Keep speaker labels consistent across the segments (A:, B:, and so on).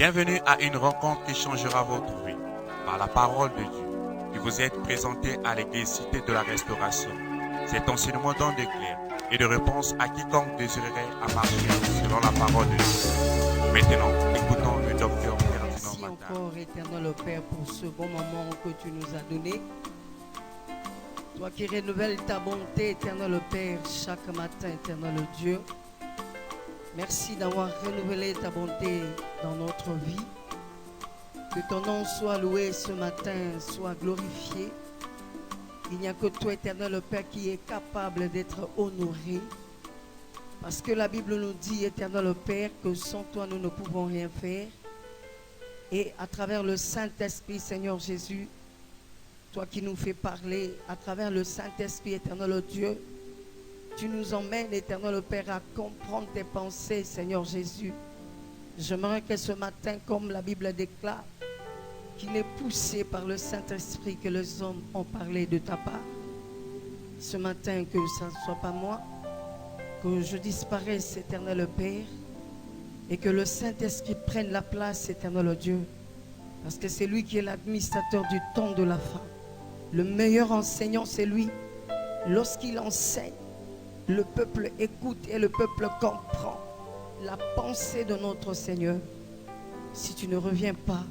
A: Bienvenue à une rencontre qui changera votre vie par la parole de Dieu qui vous est présentée à l'église Cité de la Restauration. Cet enseignement donne d'éclair et de réponse à quiconque désirerait à marcher selon la parole de Dieu. Maintenant, écoutons le docteur Ferdinand
B: Merci
A: Matin.
B: encore, éternel Père, pour ce bon moment que tu nous as donné. Toi qui renouvelles ta bonté, éternel Père, chaque matin, éternel Dieu. Merci d'avoir renouvelé ta bonté dans notre vie. Que ton nom soit loué ce matin, soit glorifié. Il n'y a que toi, éternel Père, qui est capable d'être honoré. Parce que la Bible nous dit, éternel Père, que sans toi, nous ne pouvons rien faire. Et à travers le Saint-Esprit, Seigneur Jésus, toi qui nous fais parler, à travers le Saint-Esprit, éternel Dieu, tu nous emmènes, éternel Père, à comprendre tes pensées, Seigneur Jésus. J'aimerais que ce matin, comme la Bible déclare, qu'il est poussé par le Saint-Esprit que les hommes ont parlé de ta part. Ce matin, que ça ne soit pas moi, que je disparaisse, éternel Père, et que le Saint-Esprit prenne la place, éternel Dieu, parce que c'est lui qui est l'administrateur du temps de la fin. Le meilleur enseignant, c'est lui. Lorsqu'il enseigne, le peuple écoute et le peuple comprend la pensée de notre Seigneur. Si tu ne reviens pas,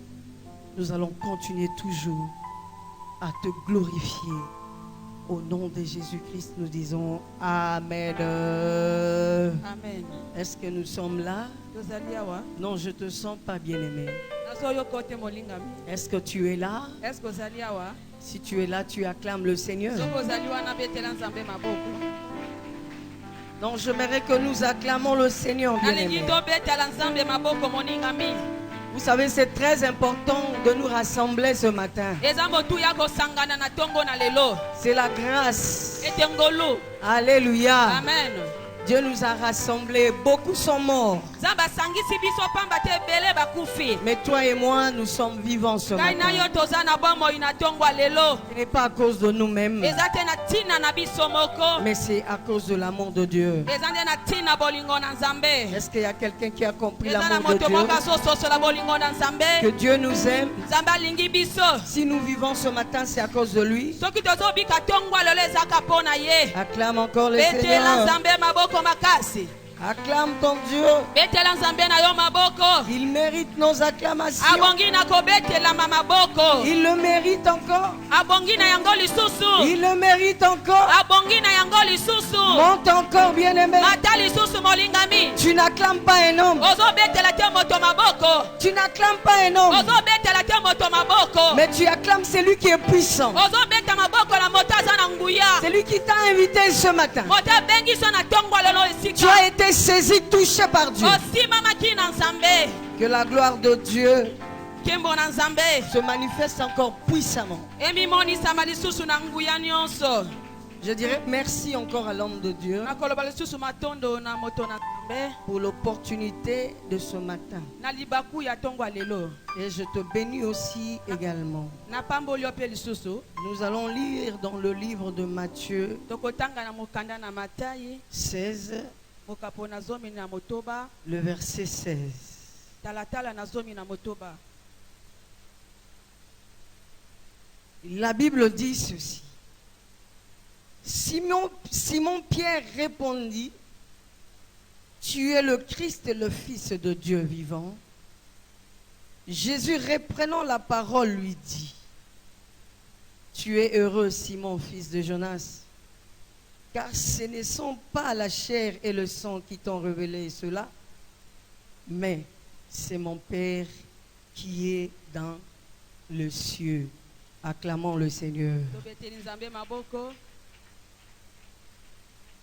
B: nous allons continuer toujours à te glorifier. Au nom de Jésus-Christ, nous disons Amen.
C: Amen.
B: Est-ce que nous sommes là? Non, je ne te sens pas bien-aimé. Est-ce que tu es là? Si tu es là, tu acclames le Seigneur. Donc j'aimerais que nous acclamons le Seigneur, bien-aimé. Vous savez, c'est très important de nous rassembler ce matin. C'est la grâce. Alléluia.
C: Amen.
B: Dieu nous a rassemblés. Beaucoup sont morts. Mais toi et moi, nous sommes vivants ce matin. Ce n'est pas à cause de nous-mêmes, mais c'est à cause de l'amour de Dieu. Est-ce qu'il y a quelqu'un qui a compris l'amour de Dieu? Que Dieu nous aime. Si nous vivons ce matin, c'est à cause de lui. Acclame encore le Seigneur. Acclame ton Dieu. Il mérite nos acclamations. Il le mérite encore. Il le mérite encore. Monte encore, bien-aimé. Tu n'acclames pas un homme. Tu n'acclames pas un homme. Mais tu acclames celui qui est puissant. C'est lui qui t'a invité ce matin. Tu as été saisi, touché par Dieu. Que la gloire de Dieu se manifeste encore puissamment. Je dirais merci encore à l'homme de Dieu pour l'opportunité de ce matin. Et je te bénis aussi également. Nous allons lire dans le livre de Matthieu 16, le verset 16. La Bible dit ceci. Simon Pierre répondit, tu es le Christ, le Fils de Dieu vivant. Jésus, reprenant la parole, lui dit, tu es heureux, Simon, fils de Jonas, car ce ne sont pas la chair et le sang qui t'ont révélé cela, mais c'est mon Père qui est dans le cieux. Acclamons le Seigneur.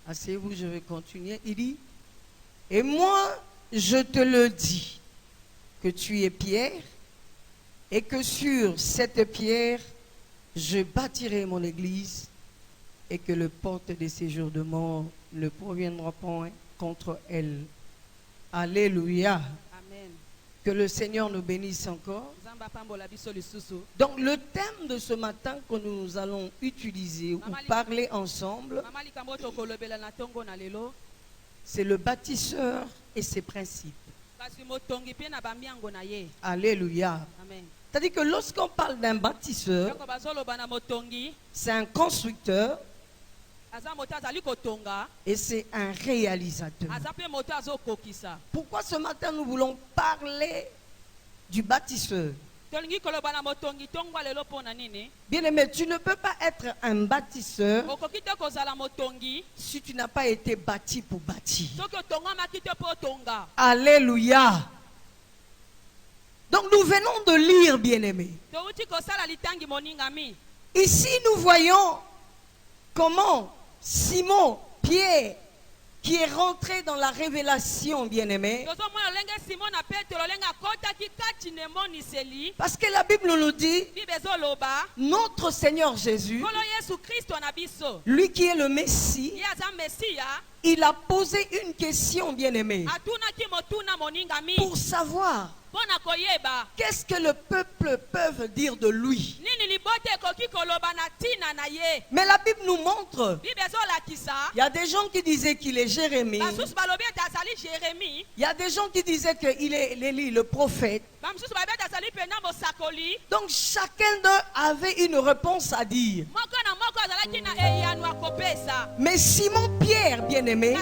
B: Asseyez-vous, je vais continuer. Il dit, et moi, je te le dis, que tu es Pierre, et que sur cette pierre, je bâtirai mon église, et que le porte des séjours de mort ne proviendra point contre elle. Alléluia.
C: Amen.
B: Que le Seigneur nous bénisse encore. Donc le thème de ce matin que nous allons utiliser ou parler ensemble, c'est le bâtisseur et ses principes. Alléluia.
C: Amen.
B: C'est-à-dire que lorsqu'on parle d'un bâtisseur, c'est un constructeur et c'est un réalisateur. Pourquoi ce matin nous voulons parler du bâtisseur? Bien-aimé, tu ne peux pas être un bâtisseur si tu n'as pas été bâti pour bâtir. Alléluia. Donc nous venons de lire, bien-aimé. Ici nous voyons comment Simon, Pierre, qui est rentré dans la révélation, bien-aimé. Parce que la Bible nous dit, notre Seigneur Jésus, lui qui est le Messie, il a posé une question, bien-aimé, pour savoir qu'est-ce que le peuple peut dire de lui. Mais la Bible nous montre, il y a des gens qui disaient qu'il est Jérémie. Il y a des gens qui disaient qu'il est Élie, le prophète. Donc chacun d'eux avait une réponse à dire. Mais Simon Pierre, bien-aimé,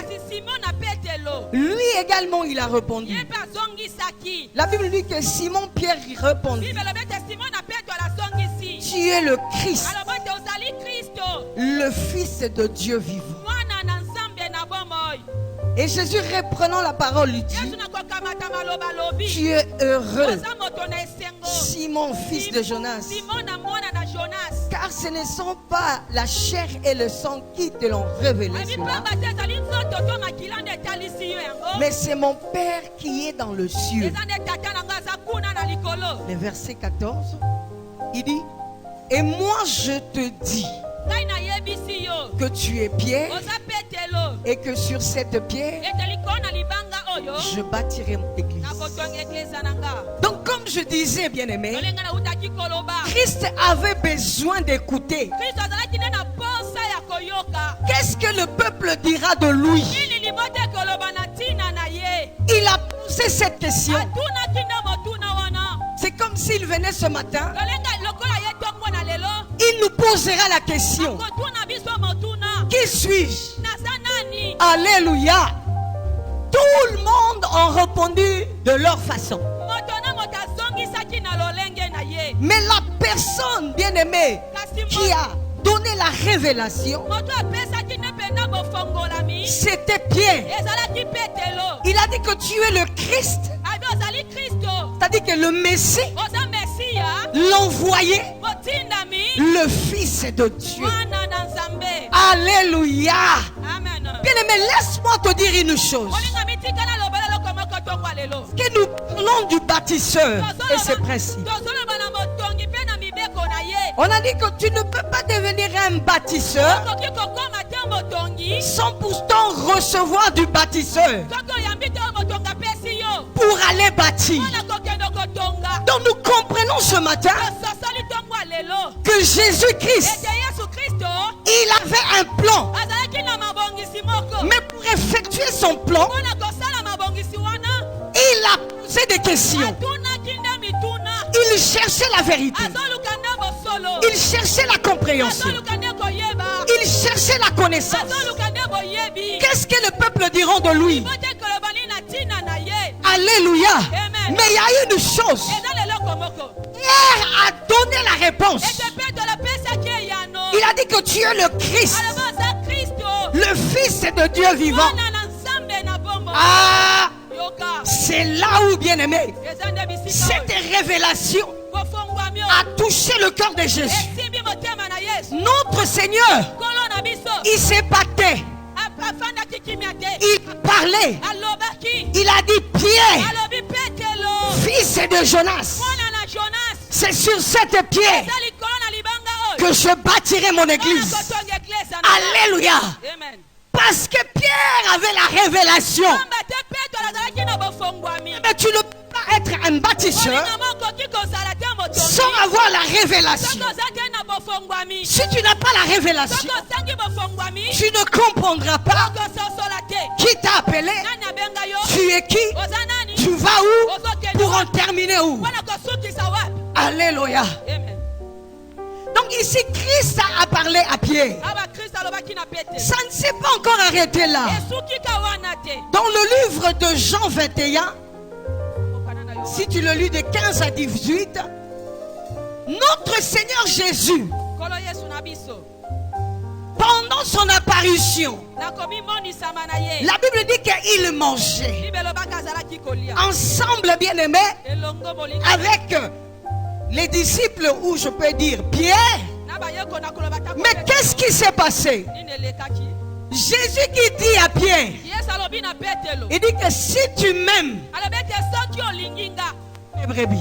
B: lui également il a répondu. La Bible dit que Simon Pierre répondit, tu es le Christ, le Fils de Dieu vivant. Et Jésus, reprenant la parole, lui dit, tu es heureux, Simon, fils de Jonas, car ce ne sont pas la chair et le sang qui te l'ont révélé cela, mais c'est mon Père qui est dans le ciel. Le verset 14, il dit, et moi je te dis que tu es Pierre et que sur cette pierre je bâtirai mon église. Donc comme je disais, bien-aimé, Christ avait besoin d'écouter. Qu'est-ce que le peuple dira de lui? Il a posé cette question. C'est comme s'il venait ce matin, il nous posera la question, qui suis-je? Alléluia. Tout le monde a répondu de leur façon. Mais la personne, bien-aimée, qui a donné la révélation, c'était Pierre. Il a dit que tu es le Christ. C'est-à-dire que le Messie, l'envoyé, le Fils de Dieu. Alléluia. Bien-aimé, laisse-moi te dire une chose. Que nous parlons du bâtisseur et ses principes. On a dit que tu ne peux pas devenir un bâtisseur sans pourtant recevoir du bâtisseur pour aller bâtir. Donc nous comprenons ce matin que Jésus-Christ, il avait un plan. Mais pour effectuer son plan, il a posé des questions. Il cherchait la vérité. Il cherchait la compréhension. Il cherchait la connaissance. Qu'est-ce que le peuple dira de lui? Alléluia. Mais il y a une chose. Pierre a donné la réponse. Il a dit que tu es le Christ, le Fils de Dieu vivant. Ah, c'est là où, bien aimé, cette révélation a touché le cœur de Jésus. Notre Seigneur, il s'est battu. Il parlait. Il a dit Pierre, fils de Jonas. C'est sur cette pierre que je bâtirai mon église. Alléluia. Parce que Pierre avait la révélation. Mais tu ne peux pas être un bâtisseur sans avoir la révélation. Si tu n'as pas la révélation, tu ne comprendras pas qui t'a appelé, tu es qui, tu vas vas où? Pour en terminer où? Alléluia. Donc ici, Christ a parlé à Pierre. Ça ne s'est pas encore arrêté là. Dans le livre de Jean 21, si tu le lis de 15 à 18, notre Seigneur Jésus, pendant son apparition, la Bible dit qu'il mangeait ensemble, bien-aimés, avec les disciples, ou je peux dire Pierre. Mais qu'est-ce qui s'est passé? Jésus qui dit à Pierre, il dit que si tu m'aimes, mes brebis.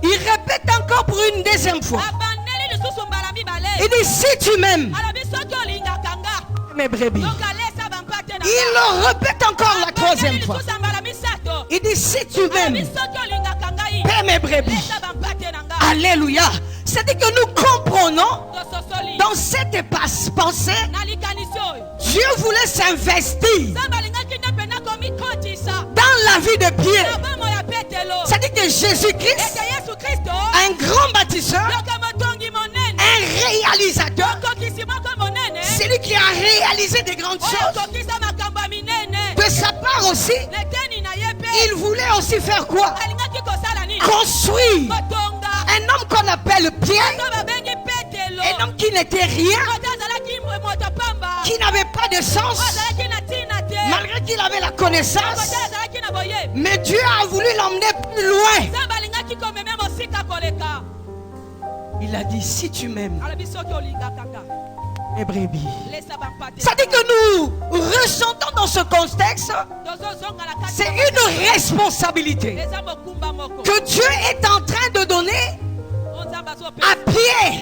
B: Il répète encore pour une deuxième fois. Il dit si tu m'aimes, mes brebis. Il le répète encore la troisième fois. Il dit si tu m'aimes, paie mes brebis. Alléluia. C'est-à-dire que nous comprenons dans cette pensée, Dieu voulait s'investir dans la vie de Pierre. C'est-à-dire que Jésus-Christ, un grand bâtisseur, un réalisateur, c'est lui qui a réalisé des grandes choses. De sa part aussi, il voulait aussi faire quoi? Construire un homme qu'on appelle Pierre, un homme qui n'était rien, qui n'avait pas de sens, malgré qu'il avait la connaissance. Mais Dieu a voulu l'emmener plus loin. Il a dit si tu m'aimes, mes brebis. C'est-à-dire que nous ressentons dans ce contexte, c'est une responsabilité que Dieu est en train de donner à Pierre.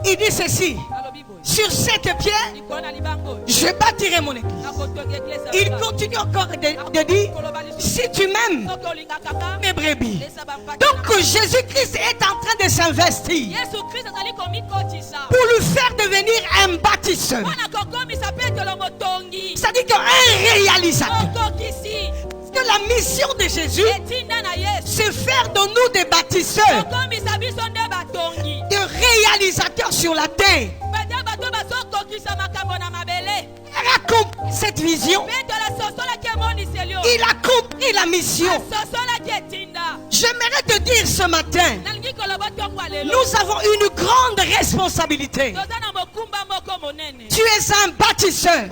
B: Il dit ceci: sur cette pierre, je bâtirai mon église. Il continue encore de dire si tu m'aimes, mes brebis. Donc Jésus-Christ est en train de s'investir pour lui faire devenir un bâtisseur. C'est-à-dire qu'un réalisateur. Que la mission de Jésus, c'est faire de nous des bâtisseurs, des réalisateurs sur la terre. Il a compris cette vision. Il a compris la mission. J'aimerais te dire ce matin, nous avons une grande responsabilité. Tu es un bâtisseur.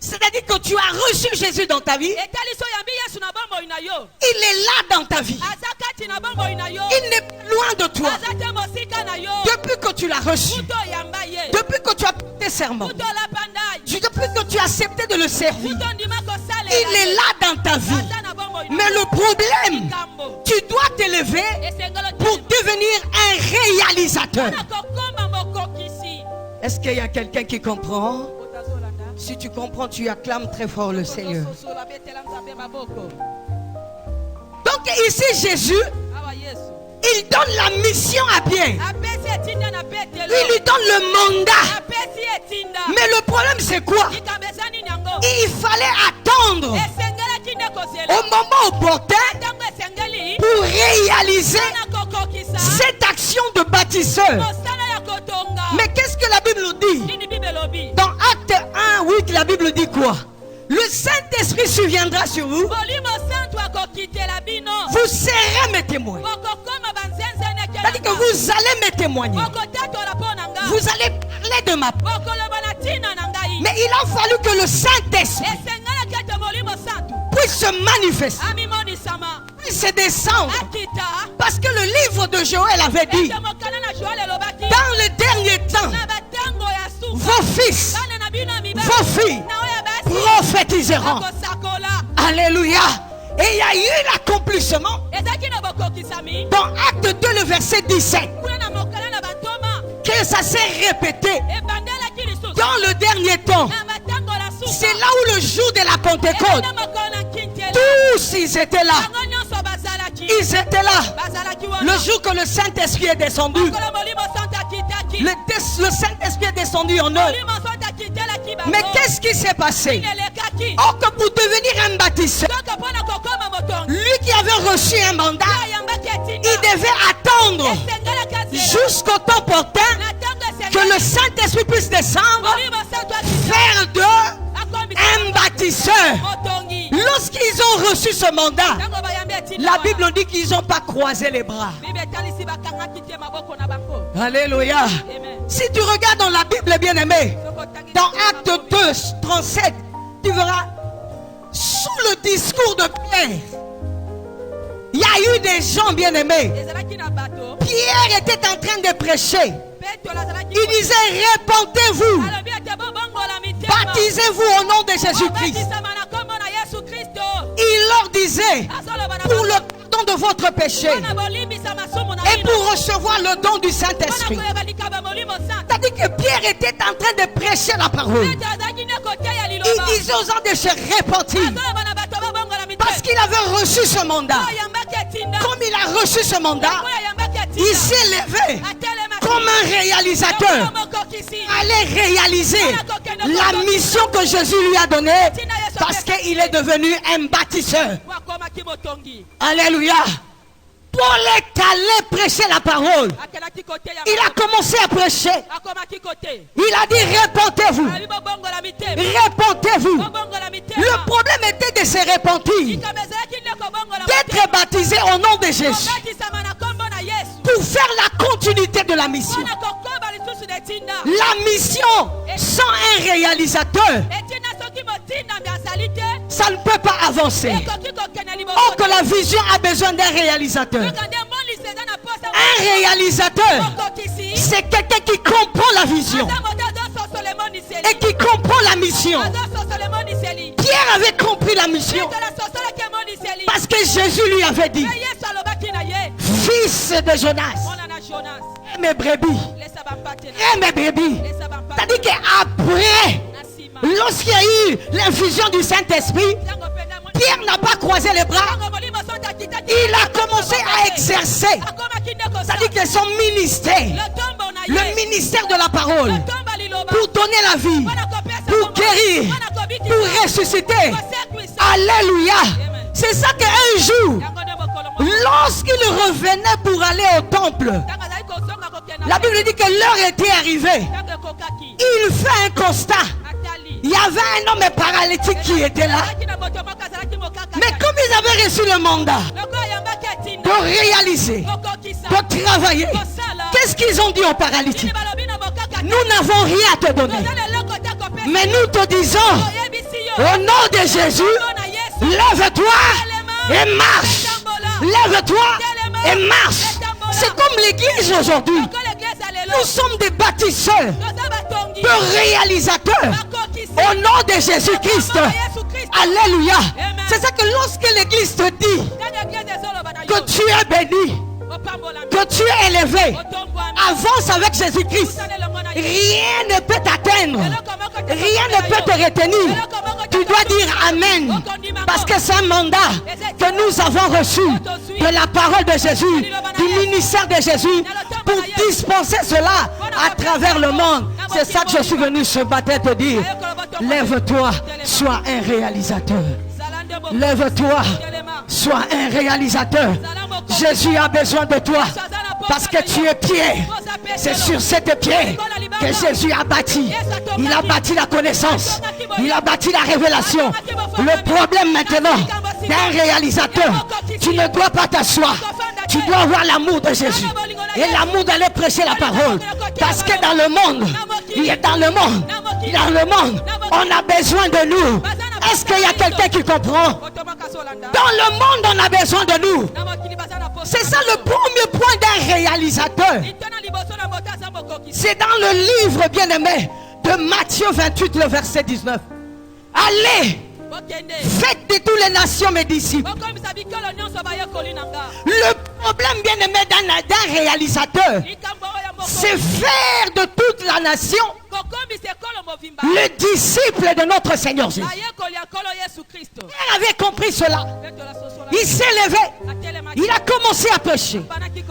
B: C'est-à-dire que tu as reçu Jésus dans ta vie. Il est là dans ta vie. Il n'est pas loin de toi. Depuis que tu l'as reçu, depuis que tu as prêté serment, depuis que tu as accepté de le servir, il est là dans ta vie. Mais le problème, tu dois t'élever pour devenir un réalisateur. Est-ce qu'il y a quelqu'un qui comprend? Si tu comprends, tu acclames très fort le Seigneur. Donc ici Jésus, il donne la mission à Pierre. Il lui donne le mandat. Mais le problème c'est quoi? Il fallait attendre au moment opportun pour réaliser cette action de bâtisseur. Mais qu'est-ce que la Bible nous dit? Dans Acte 1, 8, la Bible dit quoi? Le Saint-Esprit surviendra sur vous. Vous serez mes témoins. C'est-à-dire que vous allez me témoigner. Vous allez parler de ma part. Mais il a fallu que le Saint-Esprit puisse se manifester, puisse descendre. Parce que le livre de Joël avait dit, dans le dernier temps, vos fils, vos filles prophétiseront. Alléluia. Et il y a eu l'accomplissement dans Acte 2, le verset 17, que ça s'est répété dans le dernier temps. C'est là où le jour de la Pentecôte, tous ils étaient là. Ils étaient là. Le jour que le Saint-Esprit est descendu, le Saint-Esprit est descendu en eux. Mais qu'est-ce qui s'est passé? Or que pour devenir un bâtisseur, lui qui avait reçu un mandat, il devait attendre jusqu'au temps opportun que le Saint-Esprit puisse descendre, faire d'eux un bâtisseur. Lorsqu'ils ont reçu ce mandat, la Bible nous dit qu'ils n'ont pas croisé les bras. Alléluia. Si tu regardes dans la Bible, bien-aimé, dans Acte 2, 37, tu verras, sous le discours de Pierre, il y a eu des gens bien-aimés. Pierre était en train de prêcher. Il disait, répandez-vous, baptisez-vous au nom de Jésus-Christ. Il leur disait, pour le pardon de votre péché et pour recevoir le don du Saint-Esprit. C'est-à-dire que Pierre était en train de prêcher la parole. Il disait aux gens de se repentir parce qu'il avait reçu ce mandat. Comme il a reçu ce mandat, il s'est levé comme un réalisateur, allait réaliser la mission que Jésus lui a donnée parce qu'il est devenu un bâtisseur. Alléluia. Paul est allé prêcher la parole. Il a commencé à prêcher. Il a dit répentez-vous. Répentez-vous. Le problème était de se repentir, d'être baptisé au nom de Jésus pour faire la continuité de la mission. La mission sans un réalisateur, ça ne peut pas avancer. Or que la vision a besoin d'un réalisateur. Un réalisateur, c'est quelqu'un qui comprend la vision et qui comprend la mission. Pierre avait compris la mission parce que Jésus lui avait dit, fils de Jonas, et mes brebis, et mes brebis. C'est-à-dire qu'après, lorsqu'il y a eu l'infusion du Saint-Esprit, Pierre n'a pas croisé les bras. Il a commencé à exercer. C'est-à-dire que son ministère, le ministère de la parole, pour donner la vie, pour guérir, pour ressusciter. Alléluia. C'est ça qu'un jour, lorsqu'il revenait pour aller au temple, la Bible dit que l'heure était arrivée. Il fait un constat. Il y avait un homme paralytique qui était là. Mais comme ils avaient reçu le mandat de réaliser, de travailler, qu'est-ce qu'ils ont dit aux paralytiques? Nous n'avons rien à te donner. Mais nous te disons, au nom de Jésus, lève-toi et marche. Lève-toi et marche. C'est comme l'église aujourd'hui. Nous sommes des bâtisseurs, de réalisateurs au nom de Jésus-Christ. Alléluia. C'est ça que lorsque l'église te dit que tu es béni, que tu es élevé, avance avec Jésus-Christ. Rien ne peut t'atteindre, rien ne peut te retenir. Tu dois dire Amen, parce que c'est un mandat que nous avons reçu de la parole de Jésus, du ministère de Jésus, pour dispenser cela à travers le monde. C'est ça que je suis venu ce matin te dire. Lève-toi, sois un réalisateur. Lève-toi, sois un réalisateur. Jésus a besoin de toi parce que tu es pied. C'est sur cette pied que Jésus a bâti. Il a bâti la connaissance. Il a bâti la révélation. Le problème maintenant d'un réalisateur, tu ne dois pas t'asseoir. Tu dois avoir l'amour de Jésus. Et l'amour d'aller prêcher la parole. Parce que dans le monde, on a besoin de nous. Est-ce qu'il y a quelqu'un qui comprend? Dans le monde, on a besoin de nous. C'est ça le premier point d'un réalisateur. C'est dans le livre bien-aimé de Matthieu 28, le verset 19. Allez, faites de toutes les nations mes disciples. Le problème bien-aimé d'un réalisateur, c'est faire de toute la nation le disciple de notre Seigneur Jésus. Il avait compris cela. Il s'est levé. Il a commencé à prêcher.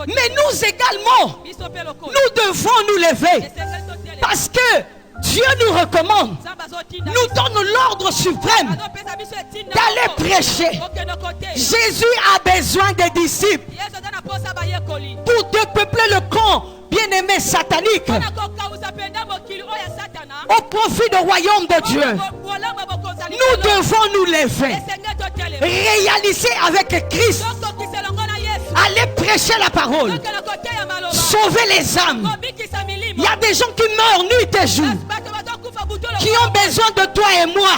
B: Mais nous également, nous devons nous lever. Parce que Dieu nous recommande, nous donne l'ordre suprême d'aller prêcher. Jésus a besoin des disciples pour dépeupler le camp bien-aimé satanique au profit du royaume de Dieu. Nous devons nous lever, réaliser avec Christ, aller prêcher la parole, sauver les âmes. Il y a des gens qui meurent nuit et jour, qui ont besoin de toi et moi.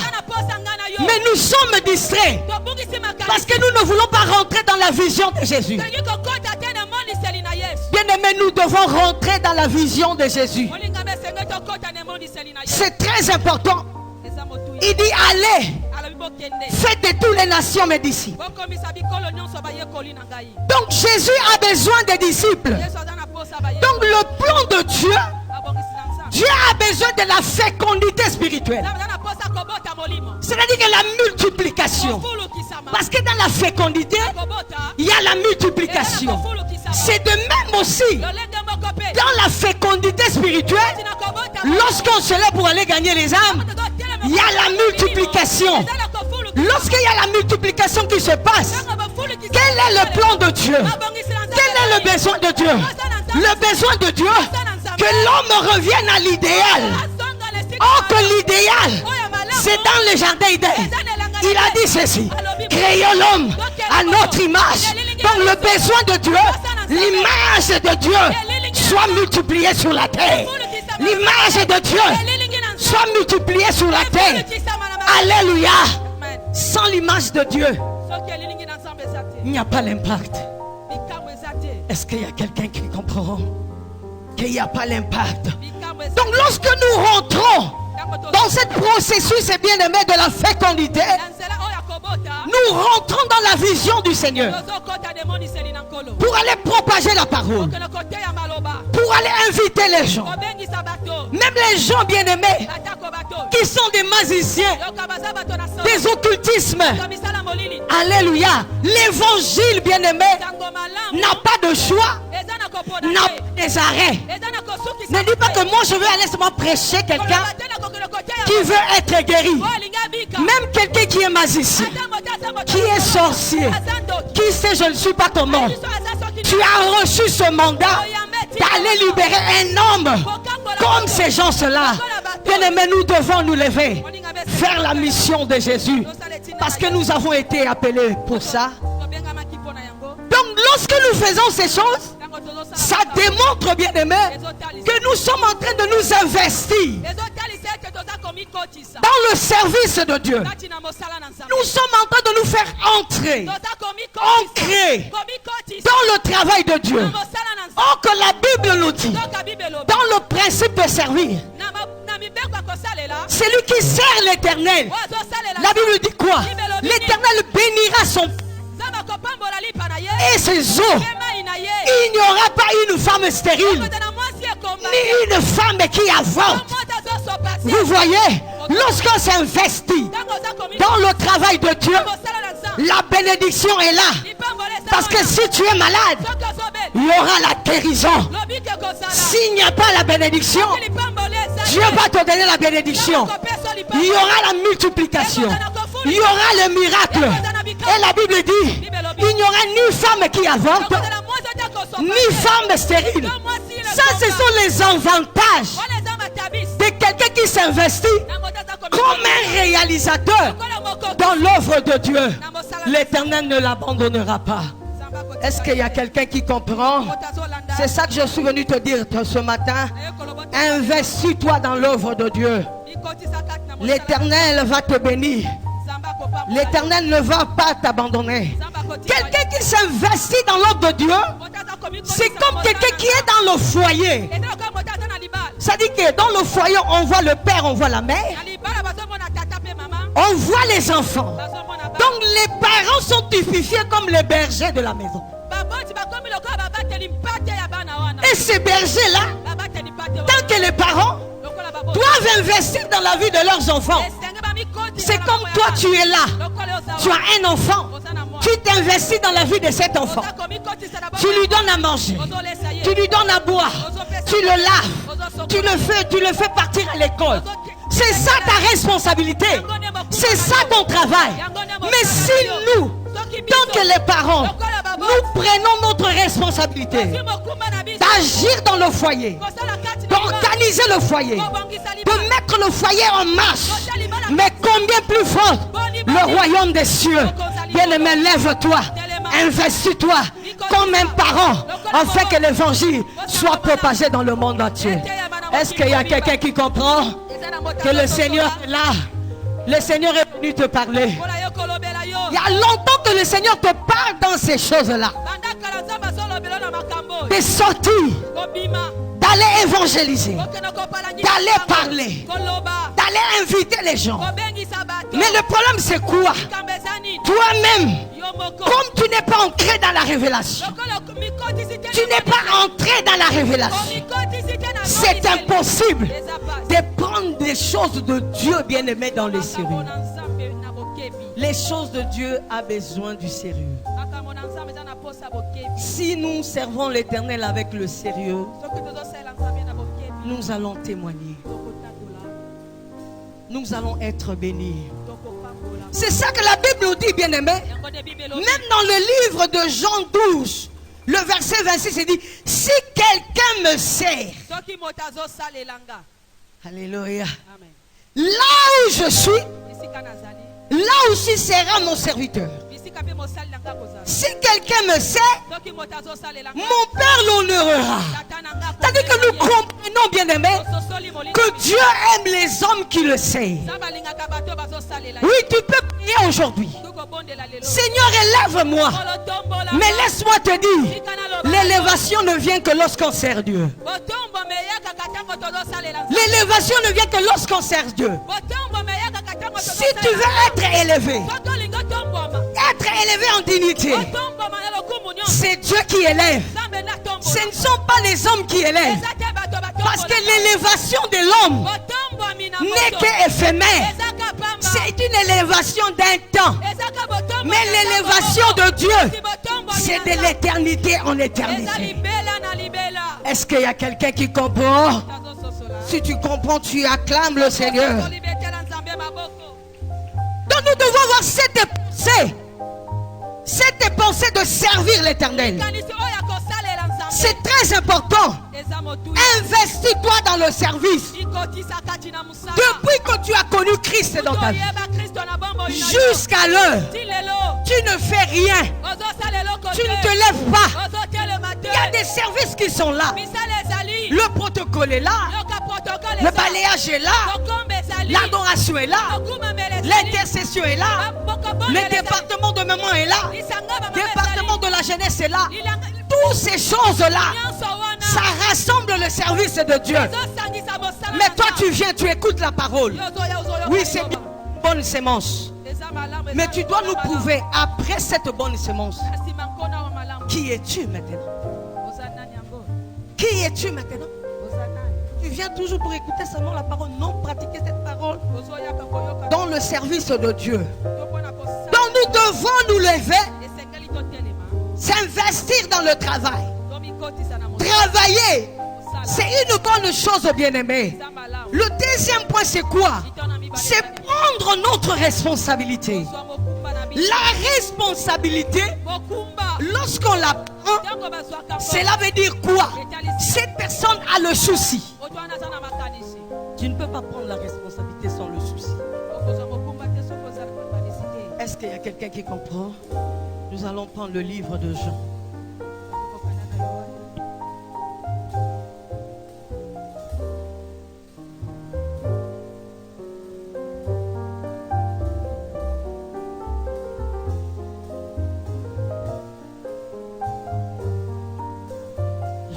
B: Mais nous sommes distraits parce que nous ne voulons pas rentrer dans la vision de Jésus. Bien-aimés, nous devons rentrer dans la vision de Jésus. C'est très important. Il dit allez, faites de toutes les nations mes disciples. Donc Jésus a besoin des disciples. Donc le plan de Dieu, Dieu a besoin de la fécondité spirituelle. C'est-à-dire que la multiplication. Parce que dans la fécondité, il y a la multiplication. C'est de même aussi dans la fécondité spirituelle. Lorsqu'on se lève pour aller gagner les âmes, il y a la multiplication. Lorsqu'il y a la multiplication qui se passe, quel est le plan de Dieu? Quel est le besoin de Dieu? Le besoin de Dieu, que l'homme revienne à l'idéal. Or que l'idéal, c'est dans le jardin d'Éden. Il a dit ceci: créons l'homme à notre image. Donc le besoin de Dieu, l'image de Dieu soit multipliée sur la terre. L'image de Dieu soit multipliée sur la terre. Alléluia. Sans l'image de Dieu, il n'y a pas l'impact. Est-ce qu'il y a quelqu'un qui comprend qu'il n'y a pas l'impact? Donc lorsque nous rentrons dans ce processus, bien aimé, de la fécondité, nous rentrons dans la vision du Seigneur pour aller propager la parole, pour aller inviter les gens, même les gens bien aimés qui sont des magiciens, des occultismes. Alléluia. L'évangile bien aimé n'a pas de choix, n'a pas des arrêts. Ne dis pas que moi je veux aller seulement prêcher quelqu'un qui veut être guéri. Même quelqu'un qui est magicien, qui est sorcier, qui sait je ne suis pas ton nom. Tu as reçu ce mandat d'aller libérer un homme comme ces gens-là. Bien-aimés, nous devons nous lever, faire la mission de Jésus, parce que nous avons été appelés pour ça. Donc lorsque nous faisons ces choses, ça démontre, bien aimé, que nous sommes en train de nous investir dans le service de Dieu. Nous sommes en train de nous faire entrer, ancrer dans le travail de Dieu. Or que la Bible nous dit, dans le principe de servir, celui qui sert l'Éternel, la Bible dit quoi? L'Éternel bénira son et ses eaux. Il n'y aura pas une femme stérile, ni une femme qui avorte. Vous voyez, lorsqu'on s'investit dans le travail de Dieu, la bénédiction est là. Parce que si tu es malade, il y aura la guérison. S'il n'y a pas la bénédiction, Dieu va te donner la bénédiction. Il y aura la multiplication. Il y aura le miracle. Et la Bible dit, il n'y aura ni femme qui avorte, ni femme stérile. Ça, ce sont les avantages de quelqu'un qui s'investit comme un réalisateur dans l'œuvre de Dieu. L'Éternel ne l'abandonnera pas. Est-ce qu'il y a quelqu'un qui comprend? C'est ça que je suis venu te dire ce matin. Investis-toi dans l'œuvre de Dieu. L'Éternel va te bénir. L'Éternel ne va pas t'abandonner. Quelqu'un qui s'investit dans l'œuvre de Dieu, c'est comme quelqu'un qui est dans le foyer. Ça dit que dans le foyer, on voit le père, on voit la mère, on voit les enfants. Donc les parents sont typifiés comme les bergers de la maison. Et ces bergers-là, tant que les parents doivent investir dans la vie de leurs enfants, c'est comme toi tu es là, tu as un enfant, tu t'investis dans la vie de cet enfant, tu lui donnes à manger, tu lui donnes à boire, tu le laves, Tu le fais partir à l'école. C'est ça ta responsabilité. C'est ça ton travail. Mais si nous, tant que les parents, nous prenons notre responsabilité d'agir dans le foyer, d'organiser le foyer, de mettre le foyer en marche, mais combien plus fort le royaume des cieux. Bien-aimé, lève-toi, investis-toi comme un parent afin que l'évangile soit propagé dans le monde entier. Est-ce qu'il y a quelqu'un qui comprend que le Seigneur est là? Le Seigneur est venu te parler. Il y a longtemps que le Seigneur te parle dans ces choses-là. De sortir, d'aller évangéliser, d'aller parler, d'aller inviter les gens. Mais le problème c'est quoi? Toi-même, comme tu n'es pas ancré dans la révélation, tu n'es pas entré dans la révélation, c'est impossible de prendre des choses de Dieu, bien-aimé, dans les sérieux. Les choses de Dieu ont besoin du sérieux. Si nous servons l'Éternel avec le sérieux, nous allons témoigner. Nous allons être bénis. C'est ça que la Bible nous dit, bien-aimé. Même dans le livre de Jean 12, le verset 26, il dit: si quelqu'un me sert, alléluia, là où je suis, là aussi sera mon serviteur. Si quelqu'un me sert, mon Père l'honorera. C'est-à-dire que nous comprenons, bien-aimés, que Dieu aime les hommes qui le servent. Oui, tu peux prier aujourd'hui: Seigneur, élève-moi. Mais laisse-moi te dire, l'élévation ne vient que lorsqu'on sert Dieu. L'élévation ne vient que lorsqu'on sert Dieu. Si tu veux être élevé en dignité, c'est Dieu qui élève. Ce ne sont pas les hommes qui élèvent. Parce que l'élévation de l'homme n'est qu'éphémère. C'est une élévation d'un temps. Mais l'élévation de Dieu, c'est de l'éternité en éternité. Est-ce qu'il y a quelqu'un qui comprend? Si tu comprends, tu acclames le Seigneur. Donc nous devons avoir cette pensée de servir l'Éternel. C'est très important. Investis-toi dans le service. Depuis que tu as connu Christ dans ta vie jusqu'à l'heure, tu ne fais rien. Tu ne te lèves pas. Il y a des services qui sont là. Le protocole est là. Le balayage est là. L'adoration est là. L'intercession est là. Le département de maman est là. Le département de la jeunesse est là. Toutes ces choses-là, ça rassemble le service de Dieu. Mais toi tu viens, tu écoutes la parole. Oui, c'est bien, bonne sémence. Mais tu dois nous prouver, après cette bonne sémence, qui es-tu maintenant? Qui es-tu maintenant? Tu viens toujours pour écouter seulement la parole, non pratiquer cette parole dans le service de Dieu. Donc nous devons nous lever, s'investir dans le travail. Travailler, c'est une bonne chose, bien-aimé. Le deuxième point, c'est quoi? C'est prendre notre responsabilité. La responsabilité, lorsqu'on la prend, cela veut dire quoi? Cette personne a le souci. Tu ne peux pas prendre la responsabilité sans le souci. Est-ce qu'il y a quelqu'un qui comprend? Nous allons prendre le livre de Jean.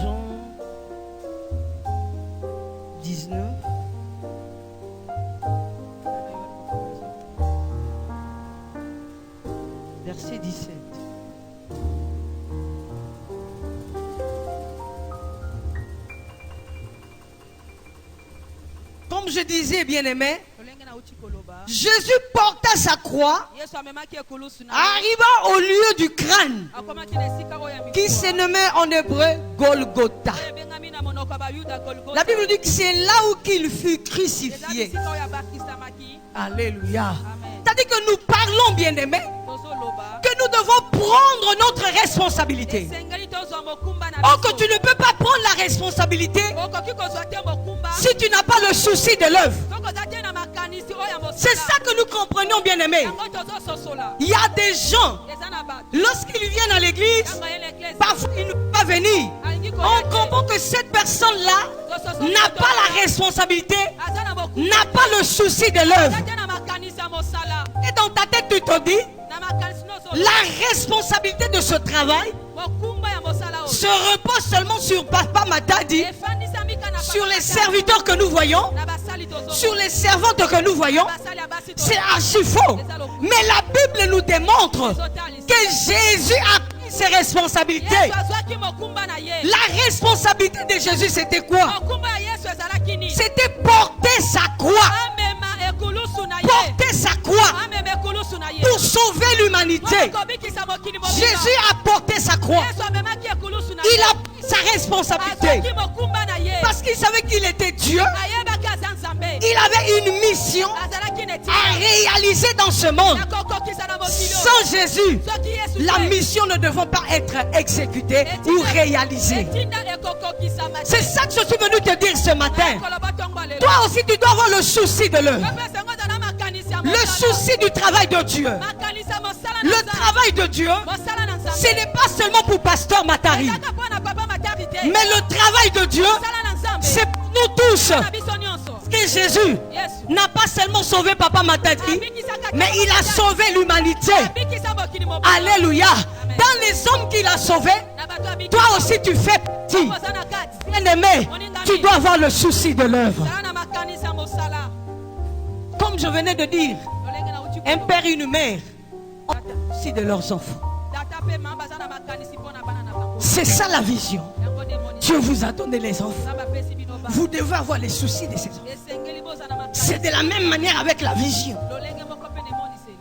B: Jean 19. Verset 17. Comme je disais, bien-aimé, Jésus porta sa croix, arriva au lieu du crâne, qui se nommait en hébreu Golgotha. La Bible dit que c'est là où qu'il fut crucifié. Alléluia. C'est-à-dire que nous parlons, bien-aimés, que nous devons prendre notre responsabilité. Oh, que tu ne peux pas prendre la responsabilité si tu n'as pas le souci de l'œuvre. C'est ça que nous comprenons, bien-aimés. Il y a des gens, lorsqu'ils viennent à l'église, parfois ils ne peuvent pas venir. On comprend que cette personne-là n'a pas la responsabilité, n'a pas le souci de l'œuvre. Et dans ta tête, tu te dis, la responsabilité de ce travail se repose seulement sur Papa Matadi, sur les serviteurs que nous voyons, sur les servantes que nous voyons. C'est archi faux. Mais la Bible nous démontre que Jésus a pris ses responsabilités. La responsabilité de Jésus, c'était quoi? C'était porter sa croix. Porter sa croix pour sauver l'humanité. Jésus a porté sa croix. Il a pris sa responsabilité parce qu'il savait qu'il était Dieu. Il avait une mission à réaliser dans ce monde. Sans Jésus, la mission ne devait pas être exécutée ou réalisée. C'est ça que je suis venu te dire ce matin. Toi aussi, tu dois avoir le souci de l'œuvre. Le souci du travail de Dieu. Le travail de Dieu, ce n'est pas seulement pour Pasteur Matari. Mais le travail de Dieu, c'est pour nous tous. Que Jésus n'a pas seulement sauvé Papa Matari, mais il a sauvé l'humanité. Alléluia. Dans les hommes qu'il a sauvés, toi aussi tu fais partie. Bien-aimé, tu dois avoir le souci de l'œuvre. Comme je venais de dire, un père et une mère ont le souci de leurs enfants. C'est ça la vision. Dieu vous a donné les enfants. Vous devez avoir les soucis de ces enfants. C'est de la même manière avec la vision.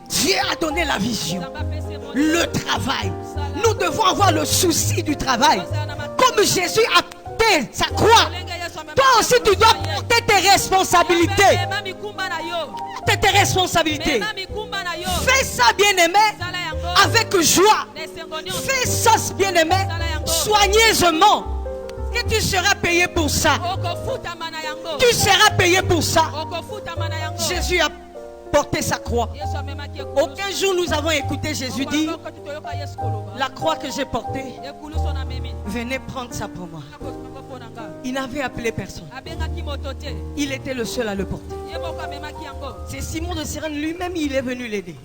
B: Dieu a donné la vision. Le travail. Nous devons avoir le souci du travail. Comme Jésus a porté sa croix. Toi aussi tu dois porter tes responsabilités. Porter tes responsabilités. Fais ça, bien-aimé, avec joie. Fais ça, bien-aimé, soigneusement. Et tu seras payé pour ça. Tu seras payé pour ça. Jésus a porté sa croix. Aucun jour nous avons écouté Jésus dire, la croix que j'ai portée, venez prendre ça pour moi. Il n'avait appelé personne. Il était le seul à le porter. C'est Simon de Cyrène lui-même, il est venu l'aider.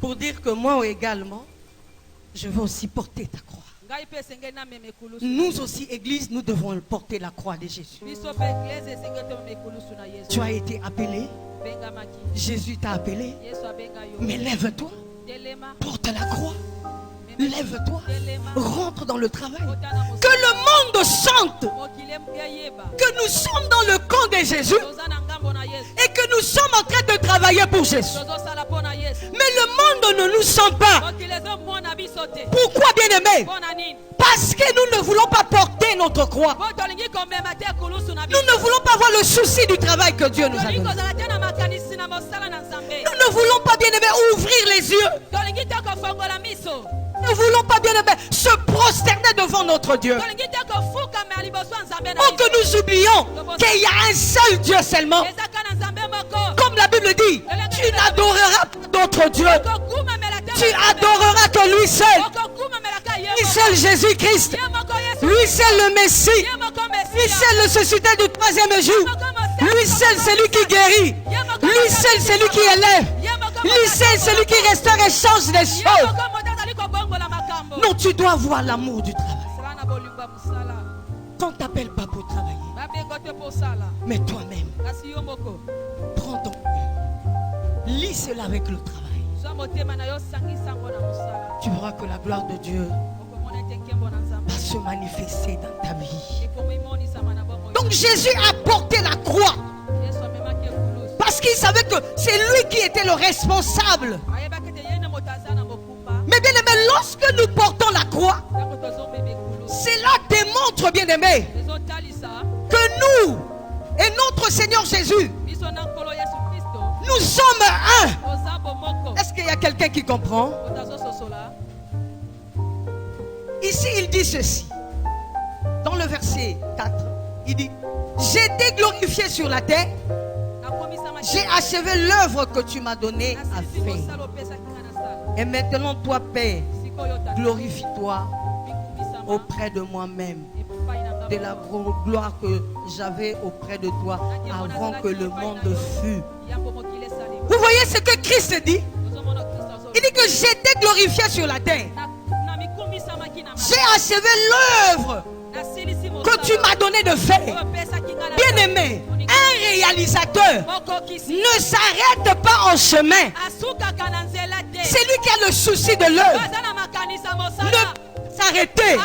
B: Pour dire que moi également, je veux aussi porter ta croix. Nous aussi, Église, nous devons porter la croix de Jésus. Tu as été appelé. Jésus t'a appelé. Mais lève-toi. Porte la croix. Lève-toi. Rentre dans le travail. Que le monde chante que nous sommes dans le camp de Jésus et que nous sommes en train de travailler pour Jésus. Mais le monde ne nous sent pas. Pourquoi, bien-aimé? Parce que nous ne voulons pas porter notre croix. Nous ne voulons pas avoir le souci du travail que Dieu nous a donné. Nous ne voulons pas, bien-aimé, ouvrir les yeux. Nous ne voulons pas, bien-aimé, se prosterner devant notre Dieu. Oh, que nous oublions qu'il y a un seul Dieu seulement. Comme la Bible dit, tu n'adoreras pas d'autre Dieu. Tu adoreras que lui seul. Lui seul Jésus-Christ. Lui seul le Messie. Lui seul le suscité du troisième jour. Lui seul celui qui guérit. Lui seul celui qui élève. Lui seul celui qui restaure et change les choses. Non, tu dois avoir l'amour du travail. On ne t'appelle pas pour travailler. Mais toi-même, prends ton cœur. Lis cela avec le travail. Tu verras que la gloire de Dieu va se manifester dans ta vie. Donc Jésus a porté la croix parce qu'il savait que c'est lui qui était le responsable. Mais bien aimé, lorsque nous portons la croix, cela démontre, bien aimé, Seigneur Jésus, nous sommes un. Est-ce qu'il y a quelqu'un qui comprend? Ici, il dit ceci. Dans le verset 4, il dit: j'ai été glorifié sur la terre. J'ai achevé l'œuvre que tu m'as donnée à faire. Et maintenant, toi, Père, glorifie-toi auprès de moi-même, de la gloire que j'avais auprès de toi avant que le monde fût. Vous voyez ce que Christ dit? Il dit que j'étais glorifié sur la terre. J'ai achevé l'œuvre que tu m'as donné de faire. Bien-aimé, un réalisateur ne s'arrête pas en chemin. C'est lui qui a le souci de l'œuvre. Ne peut s'arrêter.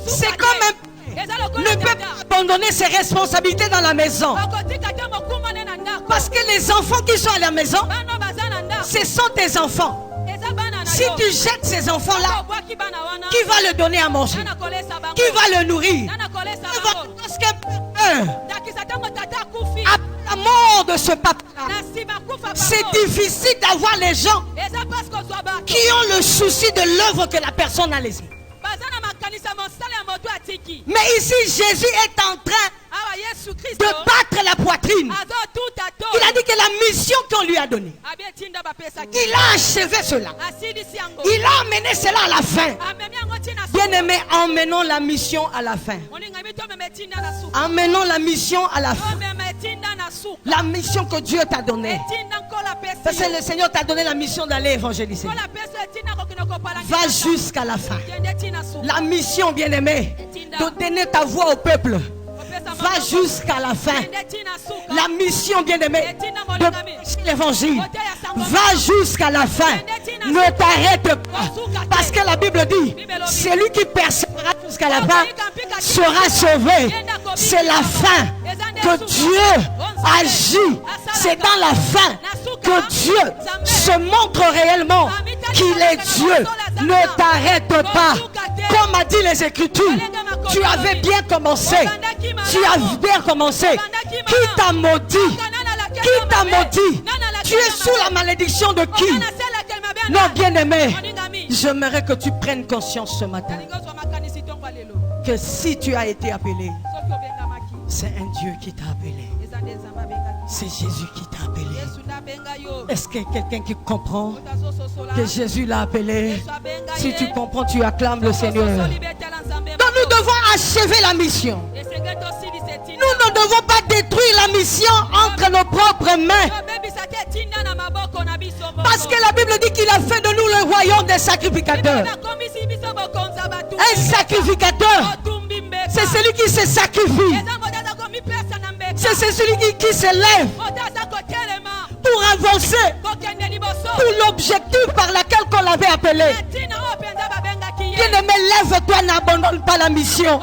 B: C'est comme un ne peut pas abandonner ses responsabilités dans la maison. Parce que les enfants qui sont à la maison, ce sont tes enfants. Si tu jettes ces enfants-là, qui va le donner à manger? Qui va le nourrir? Parce que après la mort de ce papa-là, c'est difficile d'avoir les gens qui ont le souci de l'œuvre que la personne a laissée. Mais ici, Jésus est en train de battre la poitrine. Il a dit que la mission qu'on lui a donnée, il a achevé cela. Il a amené cela à la fin. Bien-aimé, emmenons la mission à la fin. Emmenons la mission à la fin. La mission que Dieu t'a donnée. Parce que le Seigneur t'a donné la mission d'aller évangéliser. Va jusqu'à la fin. La mission, bien-aimé, de donner ta voix au peuple. Va jusqu'à la fin. La mission, bien-aimé, de prêcher l'évangile. Va jusqu'à la fin. Ne t'arrête pas. Parce que la Bible dit, celui qui persévérera jusqu'à la fin sera sauvé. C'est la fin que Dieu agit. C'est dans la fin que Dieu se montre réellement qu'il est Dieu. Ne t'arrête pas. Comme a dit les Écritures, tu avais bien commencé. Tu as bien commencé. Qui t'a maudit? Qui t'a maudit? Tu es sous la malédiction de qui? Non, bien-aimé, j'aimerais que tu prennes conscience ce matin que si tu as été appelé, c'est un Dieu qui t'a appelé. C'est Jésus qui t'a appelé. Est-ce qu'il y a quelqu'un qui comprend que Jésus l'a appelé? Si tu comprends, tu acclames le Seigneur. Donc nous devons achever la mission. Nous ne devons pas détruire la mission entre nos propres mains. Parce que la Bible dit qu'il a fait de nous le royaume des sacrificateurs. Un sacrificateur, c'est celui qui se sacrifie. C'est celui qui se lève pour avancer pour l'objectif par lequel on l'avait appelé. Bien-aimé, lève-toi, n'abandonne pas la mission.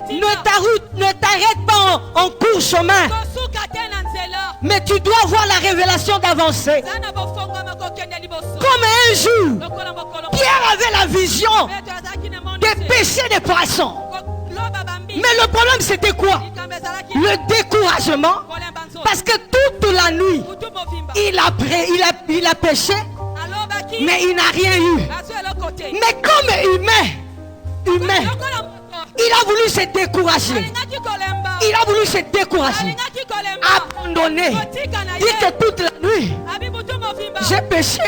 B: Ne t'arrête pas en court chemin. Mais tu dois avoir la révélation d'avancer. Comme un jour, Pierre avait la vision des péchés des poissons. Mais le problème c'était quoi? Le découragement. Parce que toute la nuit, il a péché, mais il n'a rien eu. Mais comme humain, il a voulu se décourager. Il a voulu se décourager. Abandonner. Dire que toute la nuit, j'ai péché,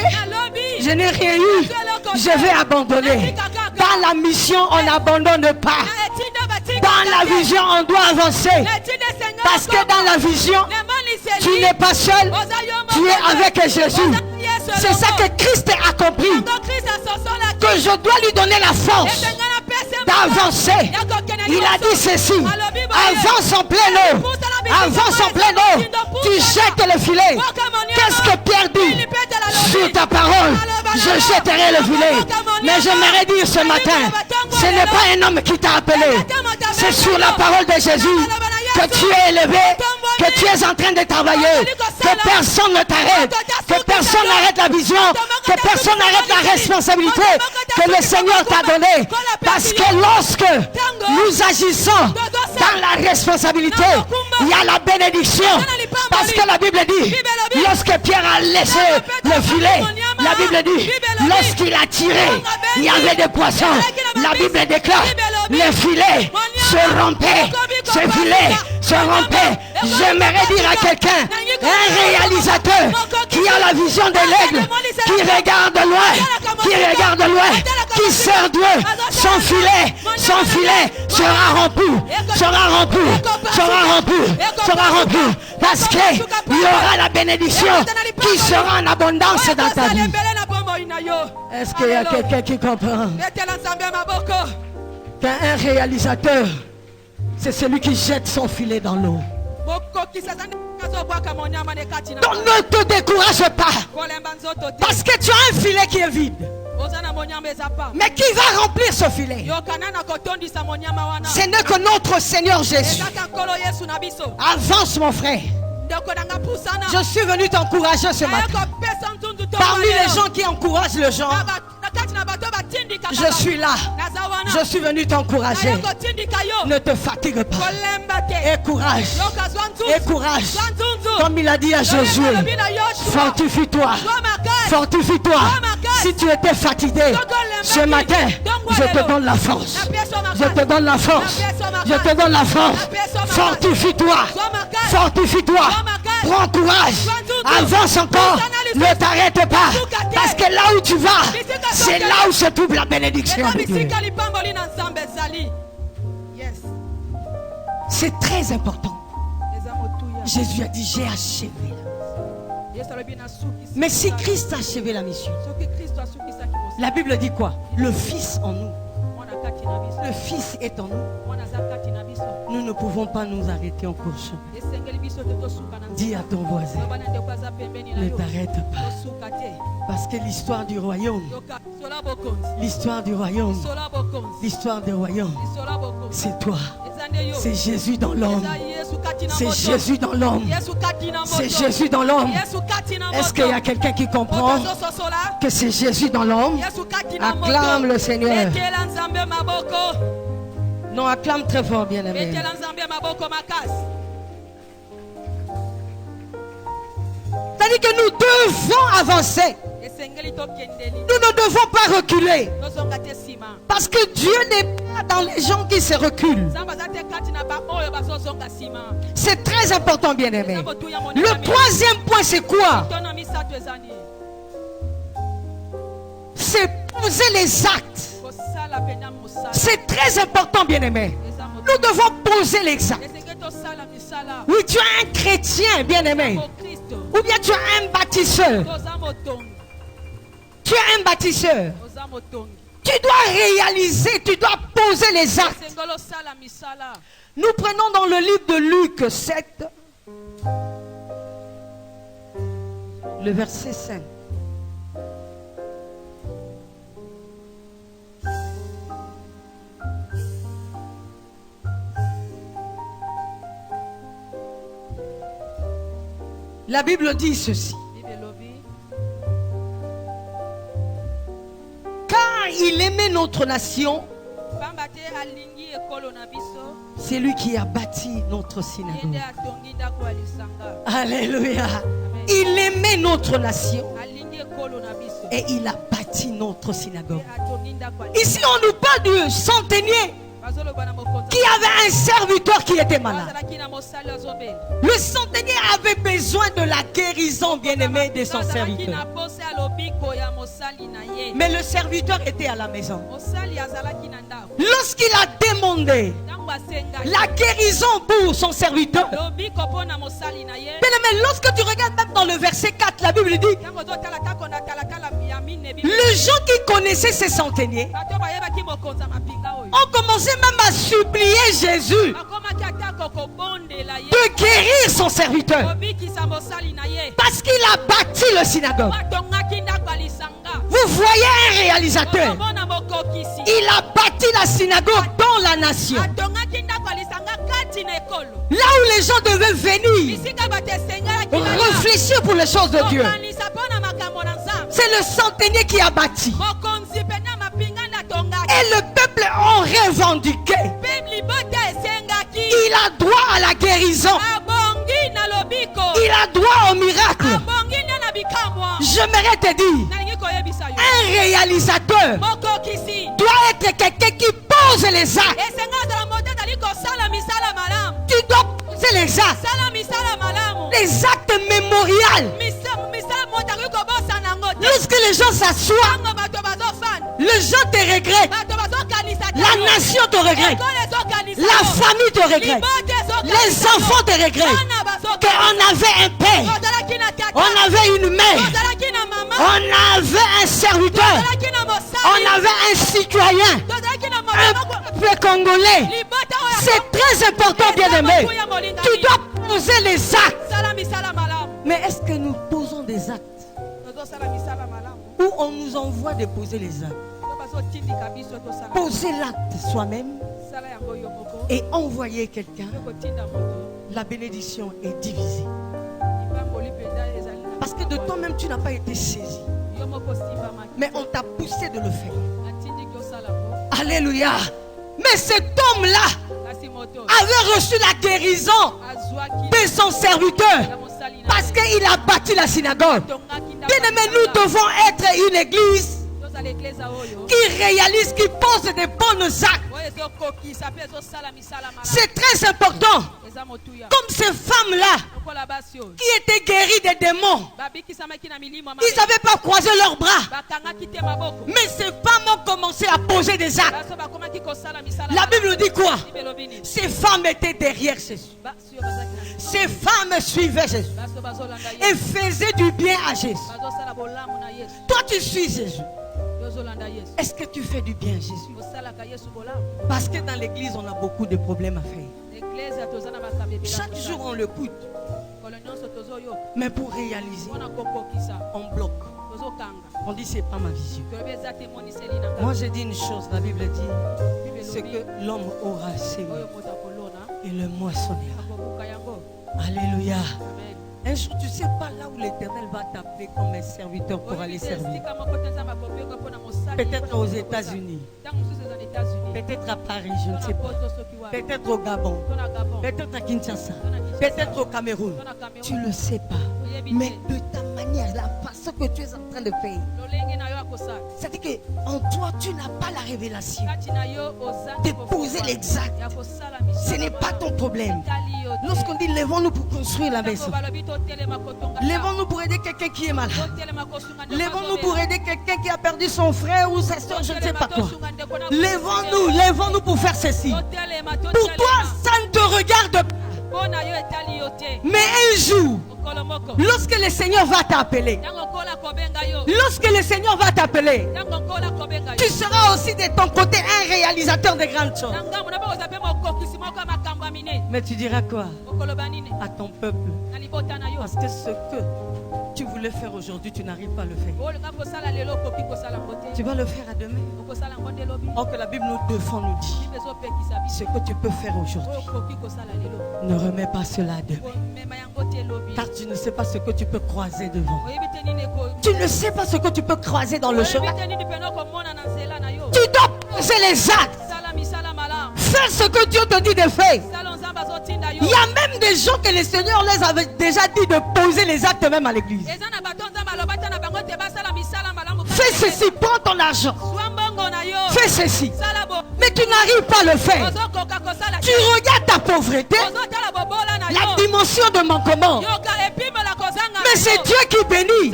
B: je n'ai rien eu, je vais abandonner. Dans la mission, on n'abandonne pas. Dans la vision, on doit avancer. Parce que dans la vision, tu n'es pas seul, tu es avec Jésus. C'est ça que Christ a accompli. Que je dois lui donner la force d'avancer. Il a dit ceci: avance en plein eau. Avance en plein eau. Tu jettes le filet. Qu'est-ce que Pierre dit? Sur ta parole, je jetterai le filet. Mais j'aimerais dire ce matin, ce n'est pas un homme qui t'a appelé. C'est sur la parole de Jésus que tu es élevé, que tu es en train de travailler, que personne ne t'arrête, que personne n'arrête la vision, que personne n'arrête la responsabilité que le Seigneur t'a donnée. Parce que lorsque nous agissons
D: Dans la responsabilité, il y a la bénédiction. Parce que la Bible dit, lorsque Pierre a laissé le filet, la Bible dit, lorsqu'il a tiré, il y avait des poissons. La Bible déclare, les filets se rompaient. Ces filets se rompaient. J'aimerais dire à quelqu'un, un réalisateur qui a la vision de l'aigle, qui regarde loin, qui sert Dieu, son filet sera rompu, parce qu'il y aura la bénédiction qui sera en abondance dans ta vie. Est-ce qu'il y a quelqu'un qui comprend qu'un réalisateur, c'est celui qui jette son filet dans l'eau? Donc ne te décourage pas, parce que tu as un filet qui est vide. Mais qui va remplir ce filet? Ce n'est que notre Seigneur Jésus. Avance mon frère. Je suis venu t'encourager ce matin. Parmi les gens qui encouragent le genre, je suis là. Je suis venu t'encourager. Ne te fatigue pas. Et courage. Comme il a dit à Josué, fortifie-toi. Si tu étais fatigué ce matin, je te donne la force. Fortifie-toi. Prends courage. Avance encore. Ne t'arrête pas. Parce que là où tu vas, c'est là où se trouve la bénédiction de Dieu. C'est très important. Jésus a dit, j'ai achevé. Mais si Christ a achevé la mission, la Bible dit quoi? Le Fils en nous. Le Fils est en nous. Nous ne pouvons pas nous arrêter en cours chemin. Dis à ton voisin, ne t'arrête pas. Parce que l'histoire du royaume, c'est toi. C'est Jésus dans l'homme. Est-ce qu'il y a quelqu'un qui comprend que c'est Jésus dans l'homme? Acclame le Seigneur. Non, acclame très fort, bien-aimé. C'est-à-dire que nous devons avancer. Nous ne devons pas reculer. Parce que Dieu n'est pas dans les gens qui se reculent. C'est très important, bien-aimé. Le troisième point, c'est quoi? C'est poser les actes. C'est très important, bien-aimé. Nous devons poser les actes. Oui, tu es un chrétien, bien-aimé. Ou bien tu es un bâtisseur. Tu dois réaliser, tu dois poser les actes. Nous prenons dans le livre de Luc 7, le verset 5. La Bible dit ceci. Car il aimait notre nation, c'est lui qui a bâti notre synagogue. Alléluia. Il aimait notre nation et il a bâti notre synagogue. Ici on nous parle du centenier qui avait un serviteur qui était malade. Le centenier avait besoin de la guérison, bien-aimé, de son serviteur. Mais le serviteur était à la maison. Lorsqu'il a demandé la guérison pour son serviteur, mais lorsque tu regardes même dans le verset 4, la Bible dit, les gens qui connaissaient ces centeniers ont commencé même à supplier Jésus de guérir son serviteur, parce qu'il a bâti le synagogue. Vous voyez un réalisateur, il a bâti la synagogue dans la nation, là où les gens devaient venir réfléchir pour les choses de Dieu. C'est le centenier qui a bâti. Et le peuple ont revendiqué il a droit à la guérison. Il a droit au miracle. J'aimerais te dire, un réalisateur doit être quelqu'un qui pose les actes. Tu dois poser les actes. Les actes mémorials. Lorsque les gens s'assoient, les gens te regrettent. La nation te regrette. La famille te regrette. Les enfants te regrettent. Qu'on avait un père. On avait une mère. On avait un serviteur. On avait un citoyen. Un peuple congolais. C'est très important, bien-aimé. Tu dois poser les actes. Mais est-ce que nous posons des actes? Ou on nous envoie de poser les actes? Poser l'acte soi-même et envoyer quelqu'un, la bénédiction est divisée. Parce que de toi-même tu n'as pas été saisi, mais on t'a poussé de le faire. Alléluia. Mais cet homme-là avait reçu la guérison de son serviteur parce qu'il a bâti la synagogue. Bien-aimés, nous devons être une église qui réalise, qui pose des bonnes actes. C'est très important. Comme ces femmes-là qui étaient guéries des démons, ils n'avaient pas croisé leurs bras. Mais ces femmes ont commencé à poser des actes. La Bible dit quoi? Ces femmes étaient derrière Jésus. Ces femmes suivaient Jésus et faisaient du bien à Jésus. Toi, tu suis Jésus. Est-ce que tu fais du bien à Jésus? Parce que dans l'église, on a beaucoup de problèmes à faire. Chaque jour, on le coûte. Mais pour réaliser, on bloque. On dit, c'est pas ma vision. Moi, j'ai dit une chose. La Bible dit, c'est que l'homme aura semé et le moissonnera. Alléluia. Un jour, tu ne sais pas là où l'Éternel va t'appeler comme un serviteur pour aller servir. Peut-être aux États-Unis, peut-être à Paris, je ne sais pas. Peut-être au Gabon, peut-être à Kinshasa, peut-être au Cameroun. Tu ne le sais pas. Mais de ta manière, la façon que tu es en train de faire, c'est-à-dire qu'en toi, tu n'as pas la révélation de poser l'exact. Ce n'est pas ton problème. Lorsqu'on dit lèvons-nous pour construire la maison, lèvons-nous pour aider quelqu'un qui est malade, lèvons-nous pour aider quelqu'un qui a perdu son frère ou sa soeur, je ne sais pas quoi. Lèvons-nous pour faire ceci. Pour toi, ça ne te regarde pas. Mais un jour, lorsque le Seigneur va t'appeler, tu seras aussi de ton côté un réalisateur de grandes choses. Mais tu diras quoi à ton peuple? Parce que ce que tu voulais faire aujourd'hui, tu n'arrives pas à le faire. Tu vas le faire à demain. Or que la Bible nous défend, nous dit, ce que tu peux faire aujourd'hui, ne remets pas cela à demain. Car tu ne sais pas ce que tu peux croiser devant. Tu ne sais pas ce que tu peux croiser dans le chemin. Tu dois poser les actes. Fais ce que Dieu te dit de faire. Il y a même des gens que le Seigneur les avait déjà dit de poser les actes même à l'église. Fais ceci, prends ton argent. Fais ceci. Mais tu n'arrives pas à le faire. Tu regardes ta pauvreté, la dimension de manquement. Mais c'est Dieu qui bénit.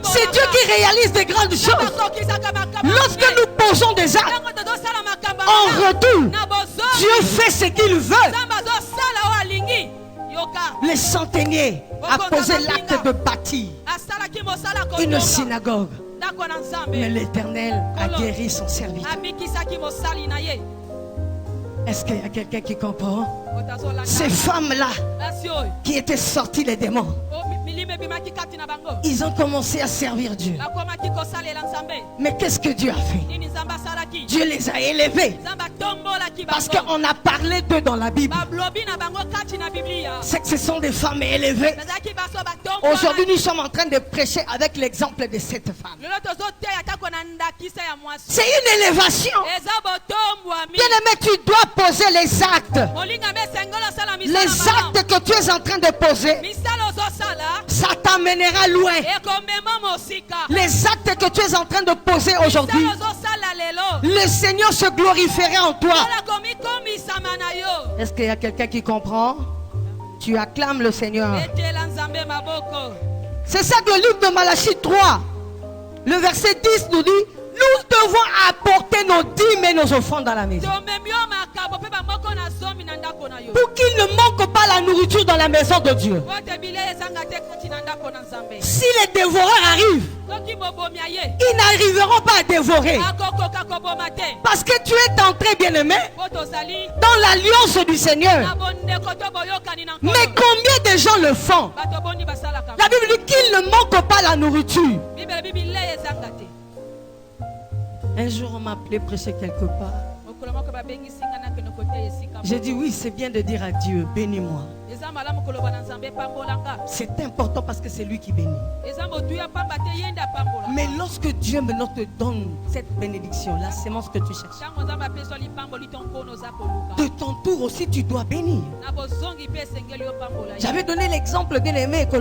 D: C'est Dieu qui réalise de grandes choses. Lorsque nous posons des actes, en retour, Dieu fait ce qu'il veut. Le centenier a posé l'acte de bâtir une synagogue. Mais l'Éternel a guéri son serviteur. Est-ce qu'il y a quelqu'un qui comprend? Ces femmes-là qui étaient sorties les démons, ils ont commencé à servir Dieu. Mais qu'est-ce que Dieu a fait? Dieu les a élevés. Parce qu'on a parlé d'eux dans la Bible. C'est que ce sont des femmes élevées. Aujourd'hui, nous sommes en train de prêcher avec l'exemple de cette femme. C'est une élévation. Bien-aimé, tu dois poser les actes. Les actes que tu es en train de poser, ça t'amènera loin. Les actes que tu es en train de poser aujourd'hui, le Seigneur se glorifierait en toi. Est-ce qu'il y a quelqu'un qui comprend? Tu acclames le Seigneur. C'est ça que le livre de Malachie 3, le verset 10 nous dit: nous devons apporter nos dîmes et nos offrandes dans la maison, pour qu'il ne manque pas la nourriture dans la maison de Dieu. Si les dévoreurs arrivent, ils n'arriveront pas à dévorer, parce que tu es entré, bien-aimé, dans l'alliance du Seigneur. Mais combien de gens le font? La Bible dit qu'il ne manque pas la nourriture. Un jour on m'a appelé prêcher quelque part. J'ai dit oui, c'est bien de dire à Dieu, bénis-moi. C'est important parce que c'est lui qui bénit. Mais lorsque Dieu maintenant te donne cette bénédiction, la sémence que tu cherches, de ton tour aussi tu dois bénir. J'avais donné l'exemple, bien aimé, que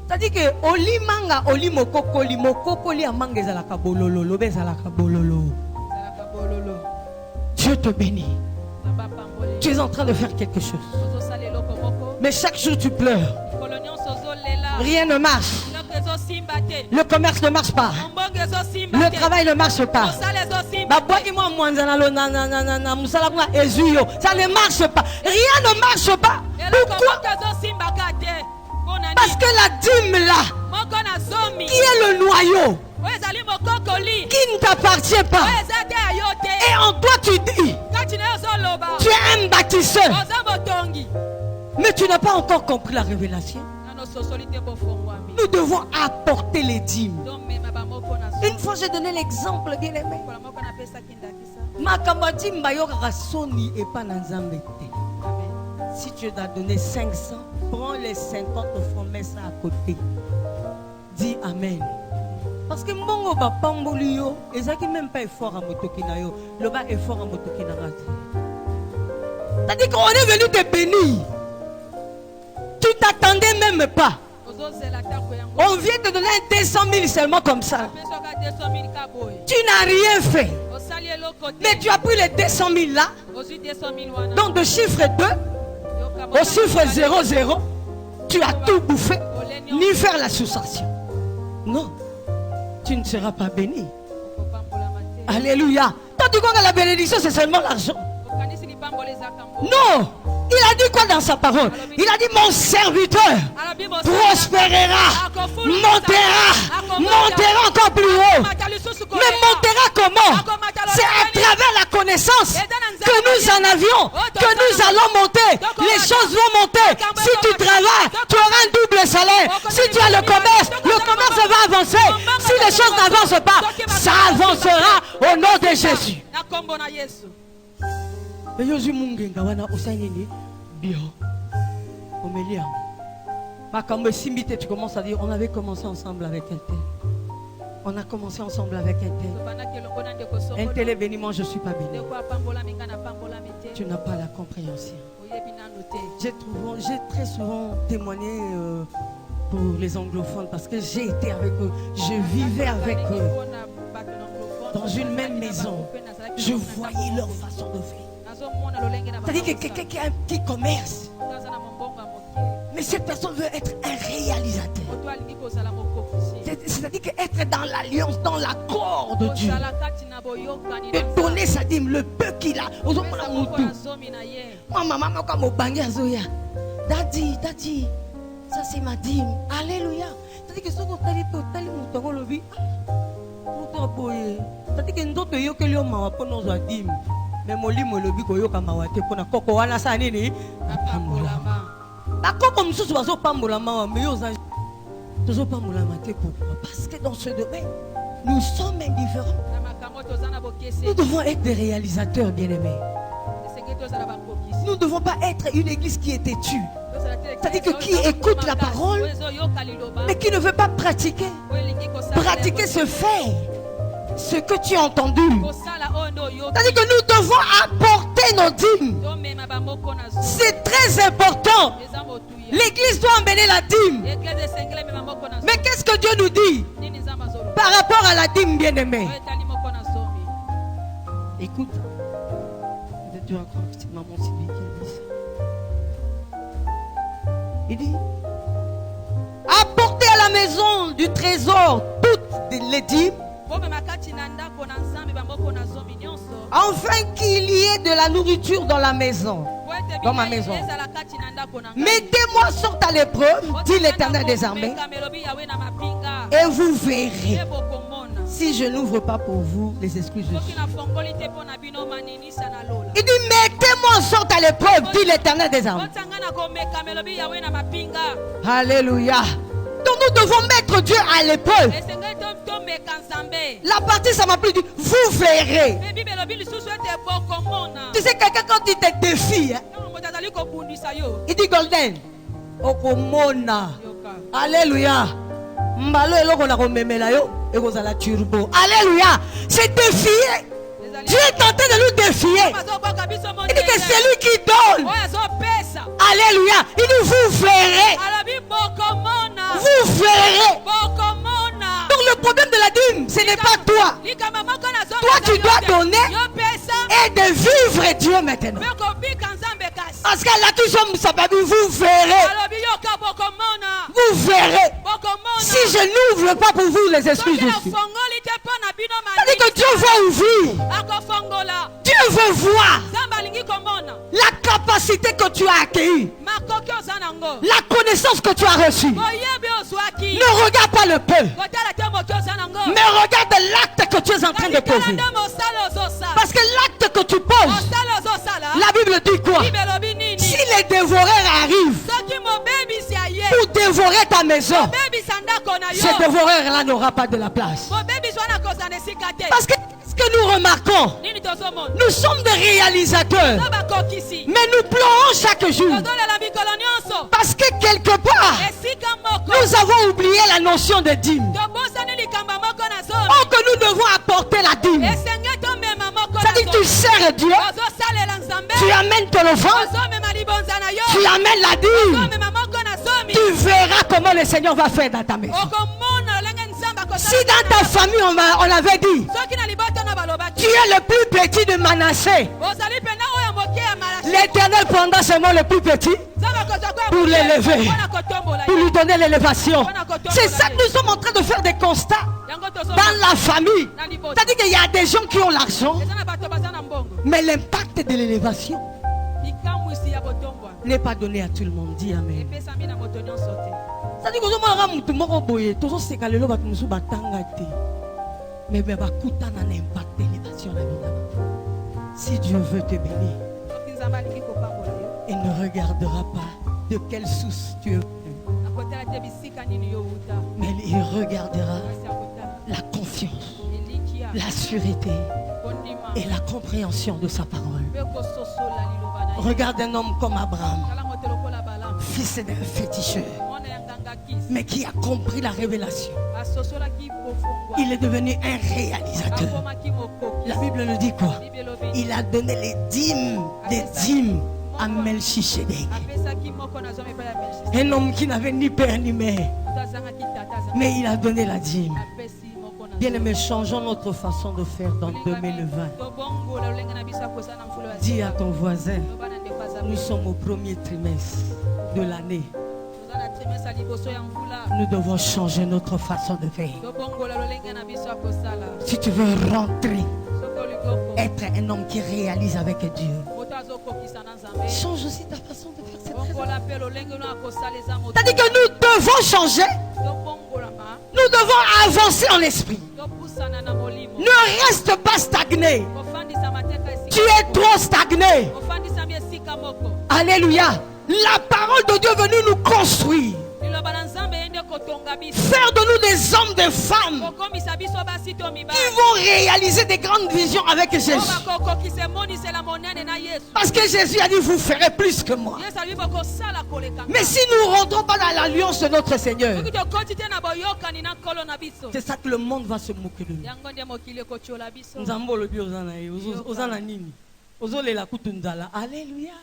D: c'est-à-dire que oli manga oli mokokoli amanga ezalaka bololo lobe ezalaka bololo. Dieu te bénit. Tu es en train de faire quelque chose. Mais chaque jour tu pleures. Rien ne marche. Le commerce ne marche pas. Le travail ne marche pas. Ça ne marche pas. Rien ne marche pas. Pourquoi? Parce que la dîme là, qui est le noyau, qui ne t'appartient pas, et en toi tu dis, tu es un bâtisseur, mais tu n'as pas encore compris la révélation. Nous devons apporter les dîmes. Une fois j'ai donné l'exemple, bien aimé. Si tu as donné 500, prends les 50 francs, mets ça à côté. Dis Amen. Parce que mon va pambolio, et ça qui même pas effort à motokinayo, le bas effort à motokinarati. C'est-à-dire qu'on est venu te bénir. Tu t'attendais même pas. On vient te donner 200 000 seulement comme ça. Tu n'as rien fait. Mais tu as pris les 200 000 là. Donc de chiffre 2 au chiffre 00, tu as tout bouffé, ni faire l'association. Non, tu ne seras pas béni. Alléluia. Toi tu crois que la bénédiction c'est seulement l'argent? Non. Il a dit quoi dans sa parole? Il a dit mon serviteur prospérera, montera encore plus haut. Mais montera comment? C'est à travers la connaissance que nous en avions, que nous allons monter. Les choses vont monter. Si tu travailles, tu auras un double salaire. Si tu as le commerce va avancer. Si les choses n'avancent pas, ça avancera au nom de Jésus. Tu commences à dire on avait commencé ensemble avec un tel. On a commencé ensemble avec un tel. Un tel est béni, moi je ne suis pas béni. Tu n'as pas la compréhension. J'ai très souvent témoigné pour les anglophones parce que j'ai été avec eux. Je vivais avec eux dans une même maison. Je voyais leur façon de faire. C'est-à-dire que quelqu'un qui a un petit commerce, mais cette personne veut être un réalisateur. C'est-à-dire qu'être dans l'alliance, dans l'accord de Dieu, de donner sa dîme, le peu qu'il a. Daddy, ça c'est ma dîme. Alléluia. C'est-à-dire que ce qu'on t'a dit, c'est-à-dire que nous avons eu nos dîmes. Mais moi, je suis venu à Mawate pour la coco. On a ça, nini. Comme nous sommes pas moulama, mais nous sommes pas moulama. Pourquoi? Parce que dans ce domaine, nous sommes indifférents. Nous devons être des réalisateurs, bien-aimés. Nous ne devons pas être une église qui est têtue. C'est-à-dire que qui écoute la parole, mais qui ne veut pas pratiquer. Pratiquer, se ce que tu as entendu. C'est-à-dire que nous devons apporter nos dîmes. C'est très important. L'église doit emmener la dîme. Mais qu'est-ce que Dieu nous dit par rapport à la dîme, bien-aimée? Écoute, tu vas croire que c'est maman Sylvie qui dit ça. Il dit, apportez à la maison du trésor toutes les dîmes, afin qu'il y ait de la nourriture dans la maison, dans ma maison. Mettez-moi sorte à l'épreuve, dit l'Éternel des armées, et vous verrez si je n'ouvre pas pour vous les excuses. Il dit, mettez-moi en sorte à l'épreuve, dit l'Éternel des armées. Alléluia. Donc nous devons mettre Dieu à l'épreuve. La partie, ça m'a plus dit, vous verrez. Tu sais, quelqu'un quand il te défie, hein, il dit Golden, Okomona. Alléluia. Alléluia. C'est défier. Dieu est en train de nous défier. Il dit que c'est lui qui donne. Alléluia. Il dit, vous verrez. Vous verrez. Donc le problème de la dîme, ce n'est pas toi. Toi, tu dois donner et de vivre Dieu maintenant. Parce qu'à la touche, vous verrez. Vous verrez. Si je n'ouvre pas pour vous les excuses de Dieu. C'est-à-dire que Dieu veut ouvrir. Dieu veut voir la capacité que tu as acquis, la connaissance que tu as reçue. Ne regarde pas le peu, mais regarde l'acte que tu es en train de poser. Parce que l'acte que tu poses, la Bible dit quoi? Si les dévoreurs arrivent pour dévorer ta maison, ce dévoreur-là n'aura pas de la place. Parce que ce que nous remarquons, nous sommes des réalisateurs, mais nous pleurons chaque jour. Parce que quelque part, nous avons oublié la notion de dîme. Or que nous devons apporter la dîme. C'est-à-dire que tu sers Dieu, tu amènes ton offrande, tu amènes la dîme. Tu verras comment le Seigneur va faire dans ta maison. Si dans ta famille on avait dit, tu es le plus petit de Manassé, l'Éternel prendra seulement le plus petit pour l'élever, pour lui donner l'élévation. C'est ça que nous sommes en train de faire des constats dans la famille. C'est-à-dire qu'il y a des gens qui ont l'argent, mais l'impact de l'élévation n'est pas donné à tout le monde. Dis amen. C'est-à-dire que nous avons tout le monde, mais impact d'élévation. Si Dieu veut te bénir, il ne regardera pas de quelle source tu es venu, mais il regardera la confiance, la sûreté et la compréhension de sa parole. Regarde un homme comme Abraham, fils d'un féticheur, mais qui a compris la révélation. Il est devenu un réalisateur. La Bible nous dit quoi? Il a donné les dîmes des dîmes à Melchisedec. Un homme qui n'avait ni père ni mère, mais il a donné la dîme. Bien aimé, changeons notre façon de faire dans 2020. Dis à ton voisin, nous sommes au premier trimestre de l'année. Nous devons changer notre façon de faire. Si tu veux rentrer, être un homme qui réalise avec Dieu, change aussi ta façon de faire cette chose. C'est-à-dire que nous devons changer. Nous devons avancer en esprit. Ne reste pas stagné. Tu es trop stagné. Alléluia. La parole de Dieu est venue nous construire. Faire de nous des hommes, des femmes qui vont réaliser des grandes visions avec Jésus. Parce que Jésus a dit, vous ferez plus que moi. Mais si nous ne rentrons pas dans l'alliance de notre Seigneur, c'est ça que le monde va se moquer de nous. Alléluia.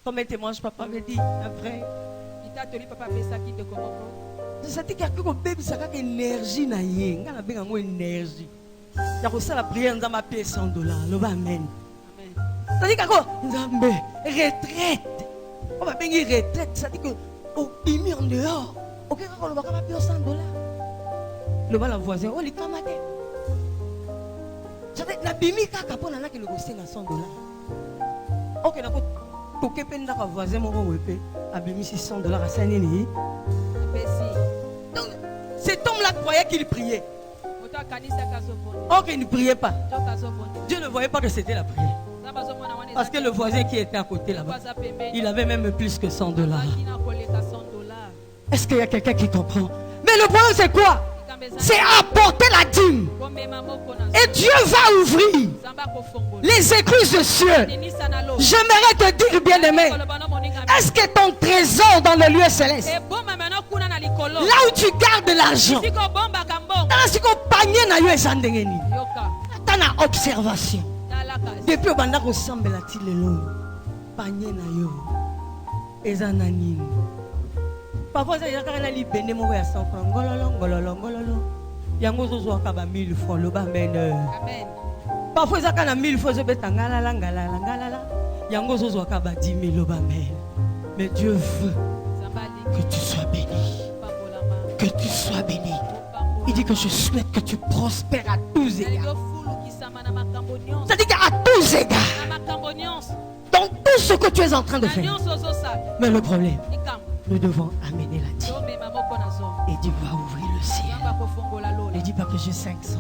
D: Comme témoignage, papa me dit après. Ça dit qu'il y a une énergie. Il y a une énergie. Il y a la prière dans ma pièce $100. Amen. Ça dit qu'il y a une retraite. On va bien une retraite. Ça dit que au bimi en dehors. Ok, on va payer $100. Le bas la voisin. Oh, les camarades. Ça dit que la bimi kaka na ki le gosse na $100. Ok, d'accord. Pour que peine d'accord voisin mon wepé a mis $600 à Saint-Denis. Donc cet homme-là croyait qu'il priait. Ok, il ne priait pas. Dieu ne voyait pas que c'était la prière. Parce que le voisin qui était à côté là-bas, il avait même plus que $100. Est-ce qu'il y a quelqu'un qui comprend? Mais le problème c'est quoi? C'est apporter la dîme. Et Dieu va ouvrir les écluses de cieux. J'aimerais te dire, bien-aimé, est-ce que ton trésor dans le lieu céleste, là où tu gardes l'argent, dans panier na yo esandengeni, t'as une observation. Depuis au banda ko sambela ti lelo, panier na yo ezanani. Parfois, il y a un libéné moko ya 100 francs. Ngololo. Yango zozo akaba 1000 francs. Le bamen. Amen. Parfois, il y a un 1000 francs. Je vais t'engalala. Yango zozo akaba 10 000 le bamen. Mais Dieu veut que tu sois béni. Que tu sois béni. Il dit que je souhaite que tu prospères à tous égards. C'est-à-dire qu'à tous égards. Dans tout ce que tu es en train de faire. Mais le problème, nous devons amener la dîme. Et Dieu va ouvrir le ciel. Ne dis pas que j'ai 500.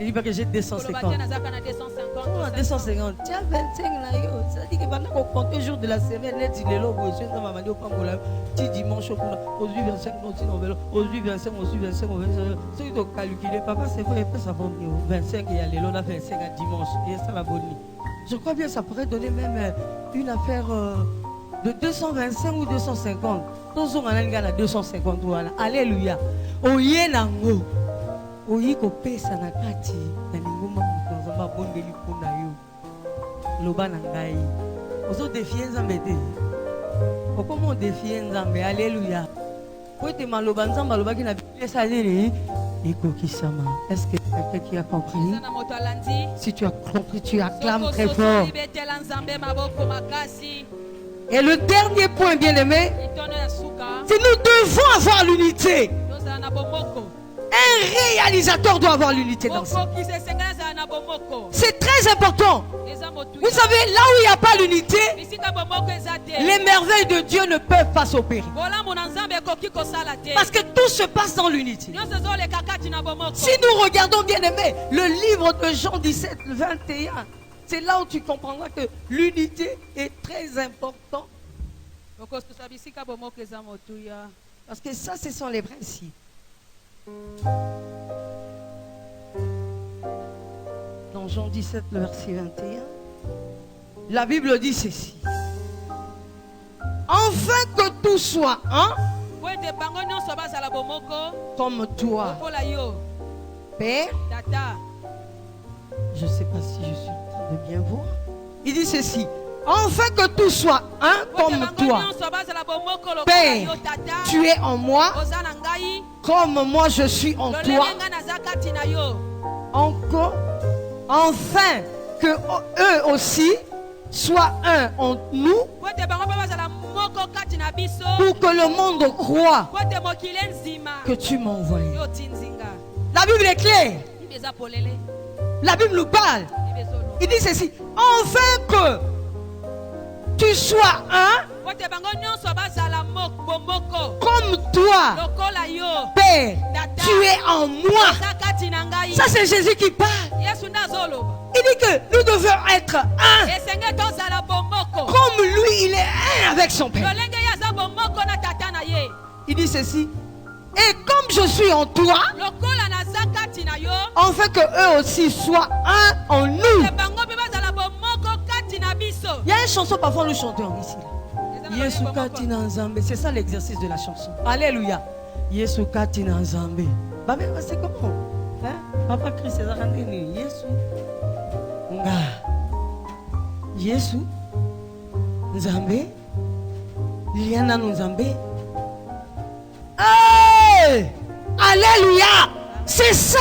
D: Ne dis pas que j'ai 250. 250. Tu as 25 là. Ça dit que pendant qu'on compte le jour de la semaine, tu dimanche, aujourd'hui 25, aujourd'hui 25, aujourd'hui 25, ceux qui ont calculé, papa, c'est vrai, ça va mieux. 25, il y a les lots, 25 à dimanche. Et ça va bonne. Je crois bien que ça pourrait donner même une affaire. De 225 ou 250. Tous on a 250 voilà. Alléluia. Oye nango. Oye ko pesa na kati na lingoma mutazamba bondeli pona yo. Loba na ngai. Ozo défier Nzambe te. Comment défier Nzambe? Alléluia. Ko te maloba Nzamba loba ki na Bible ça dit ekokisama. Est-ce que quelqu'un qui a compris? Si tu as compris, tu acclames très fort. Et le dernier point, bien-aimé, c'est nous devons avoir l'unité. Un réalisateur doit avoir l'unité dans ça. C'est très important. Vous savez, là où il n'y a pas l'unité, les merveilles de Dieu ne peuvent pas s'opérer. Parce que tout se passe dans l'unité. Si nous regardons, bien-aimé, le livre de Jean 17, 21, c'est là où tu comprendras que l'unité est très importante. Parce que ça, ce sont les principes. Dans Jean 17, le verset 21, la Bible dit ceci. Afin que tout soit un, comme toi, Père. Je ne sais pas si je suis en train de bien voir. Il dit ceci. Afin que tout soit un comme toi. Père, tu es en moi, comme moi je suis en toi. Encore, enfin que eux aussi soient un en nous, pour que le monde croie que tu m'as envoyé. La Bible est claire. La Bible nous parle. Il dit ceci. Enfin que tu sois un, comme toi, Père, tu es en moi. Ça c'est Jésus qui parle. Il dit que nous devons être un, comme lui il est un avec son Père. Il dit ceci. Et comme je suis en toi, on fait que eux aussi soient un en nous. Il y a une chanson, parfois nous chantons ici. Yesu Katina Nzambe. C'est ça l'exercice de la chanson. Alléluia. Yesu Katina Nzambe. C'est comment? Hein? Papa Christ César Andeni. Yesu. Nga. Yesu. Nzambe. Liliana Nzambe. Hey! Alléluia. C'est ça.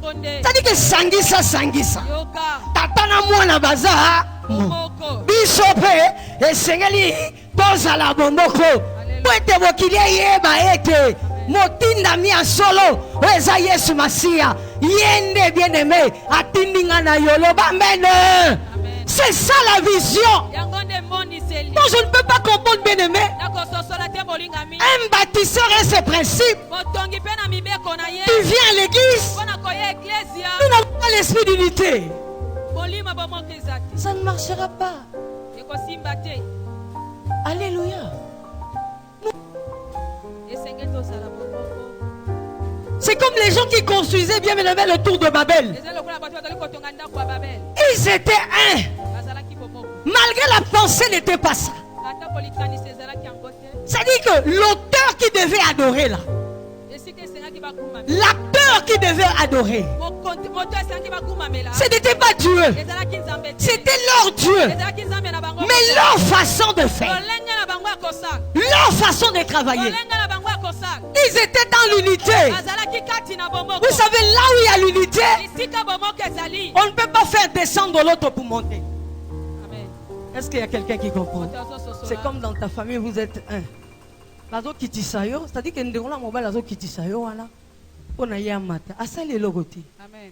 D: C'est-à-dire que Sangisa Sangisa. Tatana Mwana Baza. Bisope. Et Sengeli. Tozala Bomoko. Poete Bokilia Yeba Ete. Motinda Mia Solo. Eza Yesu Masia. Yende bien-aimé. Atindingana Yoloba. Amen. C'est ça la vision. Moi je ne peux pas comprendre, bien-aimé. Un bâtisseur et ses principes. Tu viens à l'église. Nous n'avons pas l'esprit d'unité. Ça ne marchera pas. Alléluia. C'est comme les gens qui construisaient bien aimé le tour de Babel. Ils étaient un. Malgré la pensée n'était pas ça. C'est-à-dire que l'auteur qui devait adorer là, l'acteur qui devait adorer, ce n'était pas Dieu, c'était leur Dieu. Mais leur façon de faire, leur façon de travailler, ils étaient dans l'unité. Vous savez, là où il y a l'unité, on ne peut pas faire descendre l'autre pour monter. Est-ce qu'il y a quelqu'un qui comprend? C'est comme dans ta famille, vous êtes un. Lazo kitisayo, c'est-à-dire que nous avons lazo kitisayo là. On a eu un matin. À ça les logoti. Amen.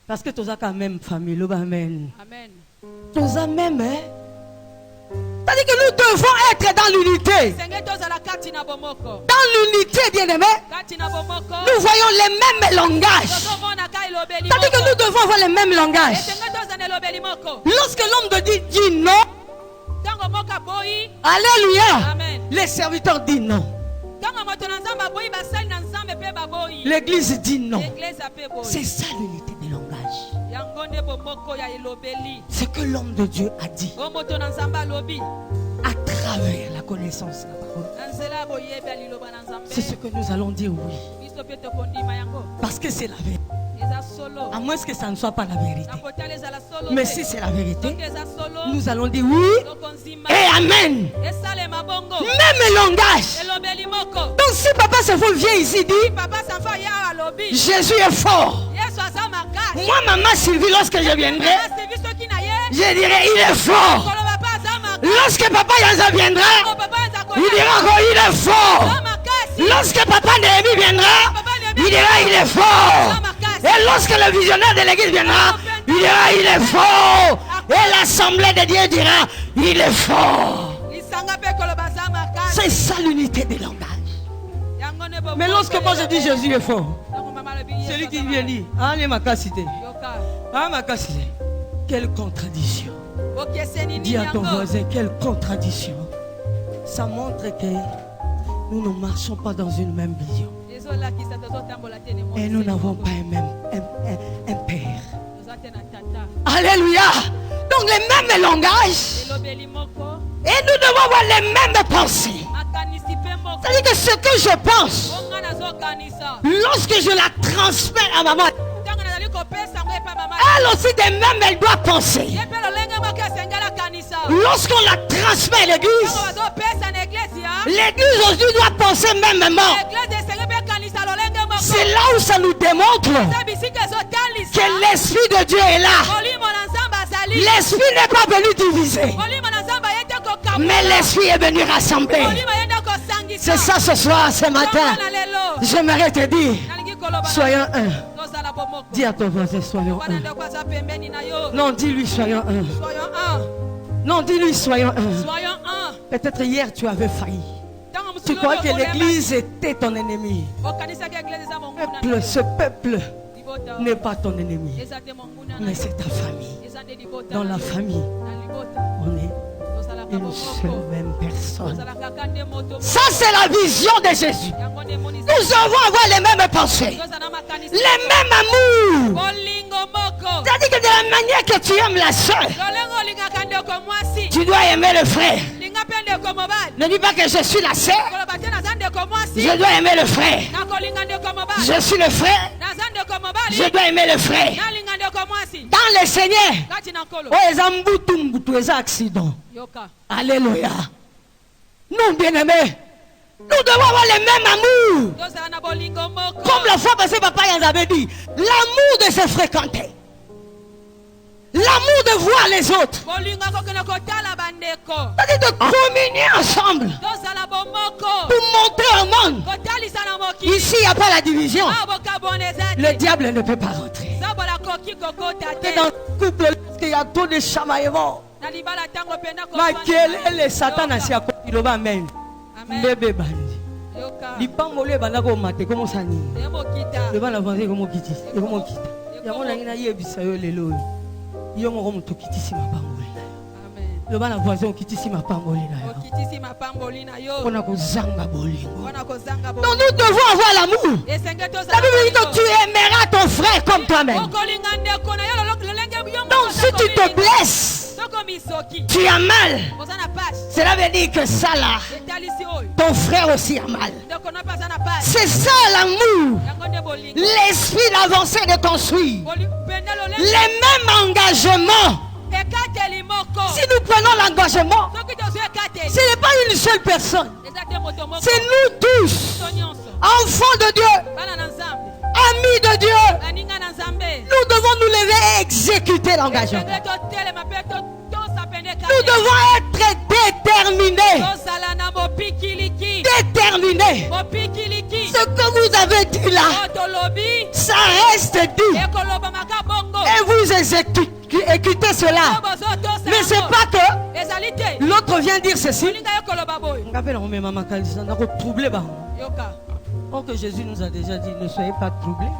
D: Parce que tous la même famille, le amen. Amen. Tous la même, hein. C'est-à-dire que nous devons être dans l'unité. Dans l'unité, bien-aimé, nous voyons les mêmes langages. C'est-à-dire que nous devons avoir les mêmes langages. Lorsque l'homme de Dieu dit non, alléluia, amen, les serviteurs disent non. L'église dit non. C'est ça l'unité des langages. Ce que l'homme de Dieu a dit à travers la connaissance de la parole, c'est ce que nous allons dire oui. Parce que c'est la vérité. À moins que ça ne soit pas la vérité. Mais si c'est la vérité, nous allons dire oui et amen. Même langage. Donc si papa se vient ici dit Jésus est fort. Moi maman Sylvie, lorsque je viendrai, je dirai il est fort. Lorsque papa Yaza viendra, il dira qu'il est fort. Lorsque papa Néhémie viendra, il dira il est fort. Et lorsque le visionnaire de l'église viendra, il dira il est fort. Et l'assemblée de Dieu dira il est fort. C'est ça l'unité des langages. Mais lorsque moi je dis Jésus est fort, celui qui vient dire ah les macacité, ah macacité, quelle contradiction. Dis à ton voisin quelle contradiction. Ça montre que nous ne marchons pas dans une même vision. Et nous n'avons pas un père. Alléluia. Donc les mêmes langages. Et nous devons avoir les mêmes pensées. C'est-à-dire que ce que je pense, lorsque je la transmets à maman, elle aussi de même elle doit penser. Lorsqu'on la transmet à l'église, l'église aujourd'hui doit penser mêmement. C'est là où ça nous démontre que l'esprit de Dieu est là. L'esprit n'est pas venu diviser, mais l'esprit est venu rassembler. C'est ça ce soir, ce matin. J'aimerais te dire, soyons un. Dis à ton voisin, soyons un. Non, dis-lui, soyons un. Non, dis-lui, soyons un. Peut-être hier tu avais failli. Tu crois que l'église était ton ennemi. Ce peuple n'est pas ton ennemi, mais c'est ta famille. Dans la famille, on est une seule même personne. Ça, c'est la vision de Jésus. Nous devons avoir les mêmes pensées, les mêmes amours. C'est-à-dire que de la manière que tu aimes la soeur, tu dois aimer le frère. Ne dis pas que je suis la sœur. Je dois aimer le frère. Je suis le frère. Je dois aimer le frère. Dans le Seigneur, accident. Alléluia. Nous, bien-aimés, nous devons avoir le même amour. Comme la fois passée, papa avait dit, l'amour de se fréquenter. L'amour de voir les autres. C'est-à-dire de communier ensemble. Pour montrer au monde. Ici, il n'y a pas la division. Le diable ne peut pas rentrer. Et dans le couple, il y a trop de chamaillements. Le Satan a siapo. Il va même. Bébé bandi. Lipangolé bandako mate comme ça ni. Le ban avancer comme kiti. Comme kiti. Ya mona ina yebisa yo lelo. Yo mo comme tukitisi mapangolé. Amen. Le ban avancer kitisi mapangolé na yo. Kitisi mapangolé na yo. Ona ko zanga bolingo. Ona ko zanga bolingo. Donc nous devons avoir l'amour. La Bible dit que tu aimeras ton frère comme toi-même. Donc si tu te blesses, tu as mal. Cela veut dire que ça là, ton frère aussi a mal. C'est ça l'amour. L'esprit d'avancer et de construire. Les mêmes engagements. Si nous prenons l'engagement, ce n'est pas une seule personne. C'est nous tous, enfants de Dieu, amis de Dieu. Nous devons nous lever et exécuter l'engagement. Nous devons être déterminés. Déterminés. Ce que vous avez dit là, ça reste dit. Et vous exécutez cela. Mais c'est pas que l'autre vient dire ceci. Or que Jésus nous a déjà dit, ne soyez pas troublés.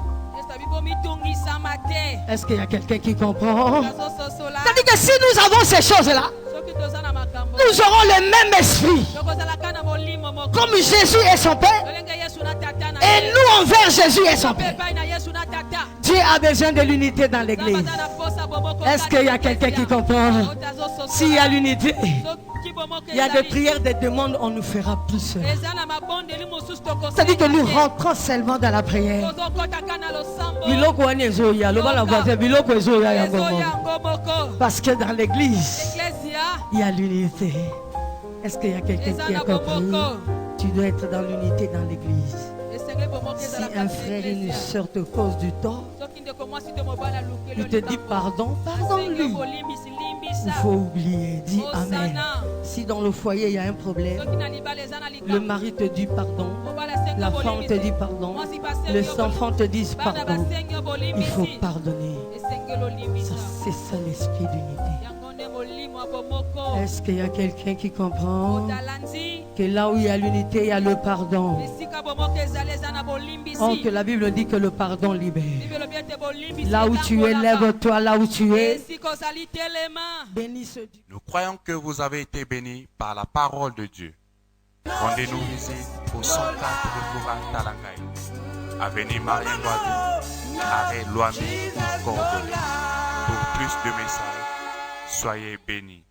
D: Est-ce qu'il y a quelqu'un qui comprend? C'est-à-dire que si nous avons ces choses-là, nous aurons le même esprit. Comme Jésus est son Père, et nous envers Jésus est son Père. Dieu a besoin de l'unité dans l'église. Est-ce qu'il y a quelqu'un qui comprend? S'il y a l'unité, il y a des prières, des demandes, on nous fera plus. C'est-à-dire que nous rentrons seulement dans la prière. Parce que dans l'église, il y a l'unité. Est-ce qu'il y a quelqu'un qui a compris? Tu dois être dans l'unité dans l'église. Si un frère et une soeur te causent du tort, il te dit pardon, pardonne-lui. Il faut oublier, dis amen. Si dans le foyer il y a un problème, le mari te dit pardon, la femme te dit pardon, les enfants te disent pardon, il faut pardonner. C'est ça l'esprit d'unité. Est-ce qu'il y a quelqu'un qui comprend que là où il y a l'unité, il y a le pardon? Or que la Bible dit que le pardon libère. Là où tu es, lève-toi, là où tu es.
A: Nous croyons que vous avez été bénis par la parole de Dieu. Rendez-nous visite au 104 rue Talangaï, avenue Marien Guadou, arrêt Loami, coordonnées. Pour plus de messages, soyez bénis.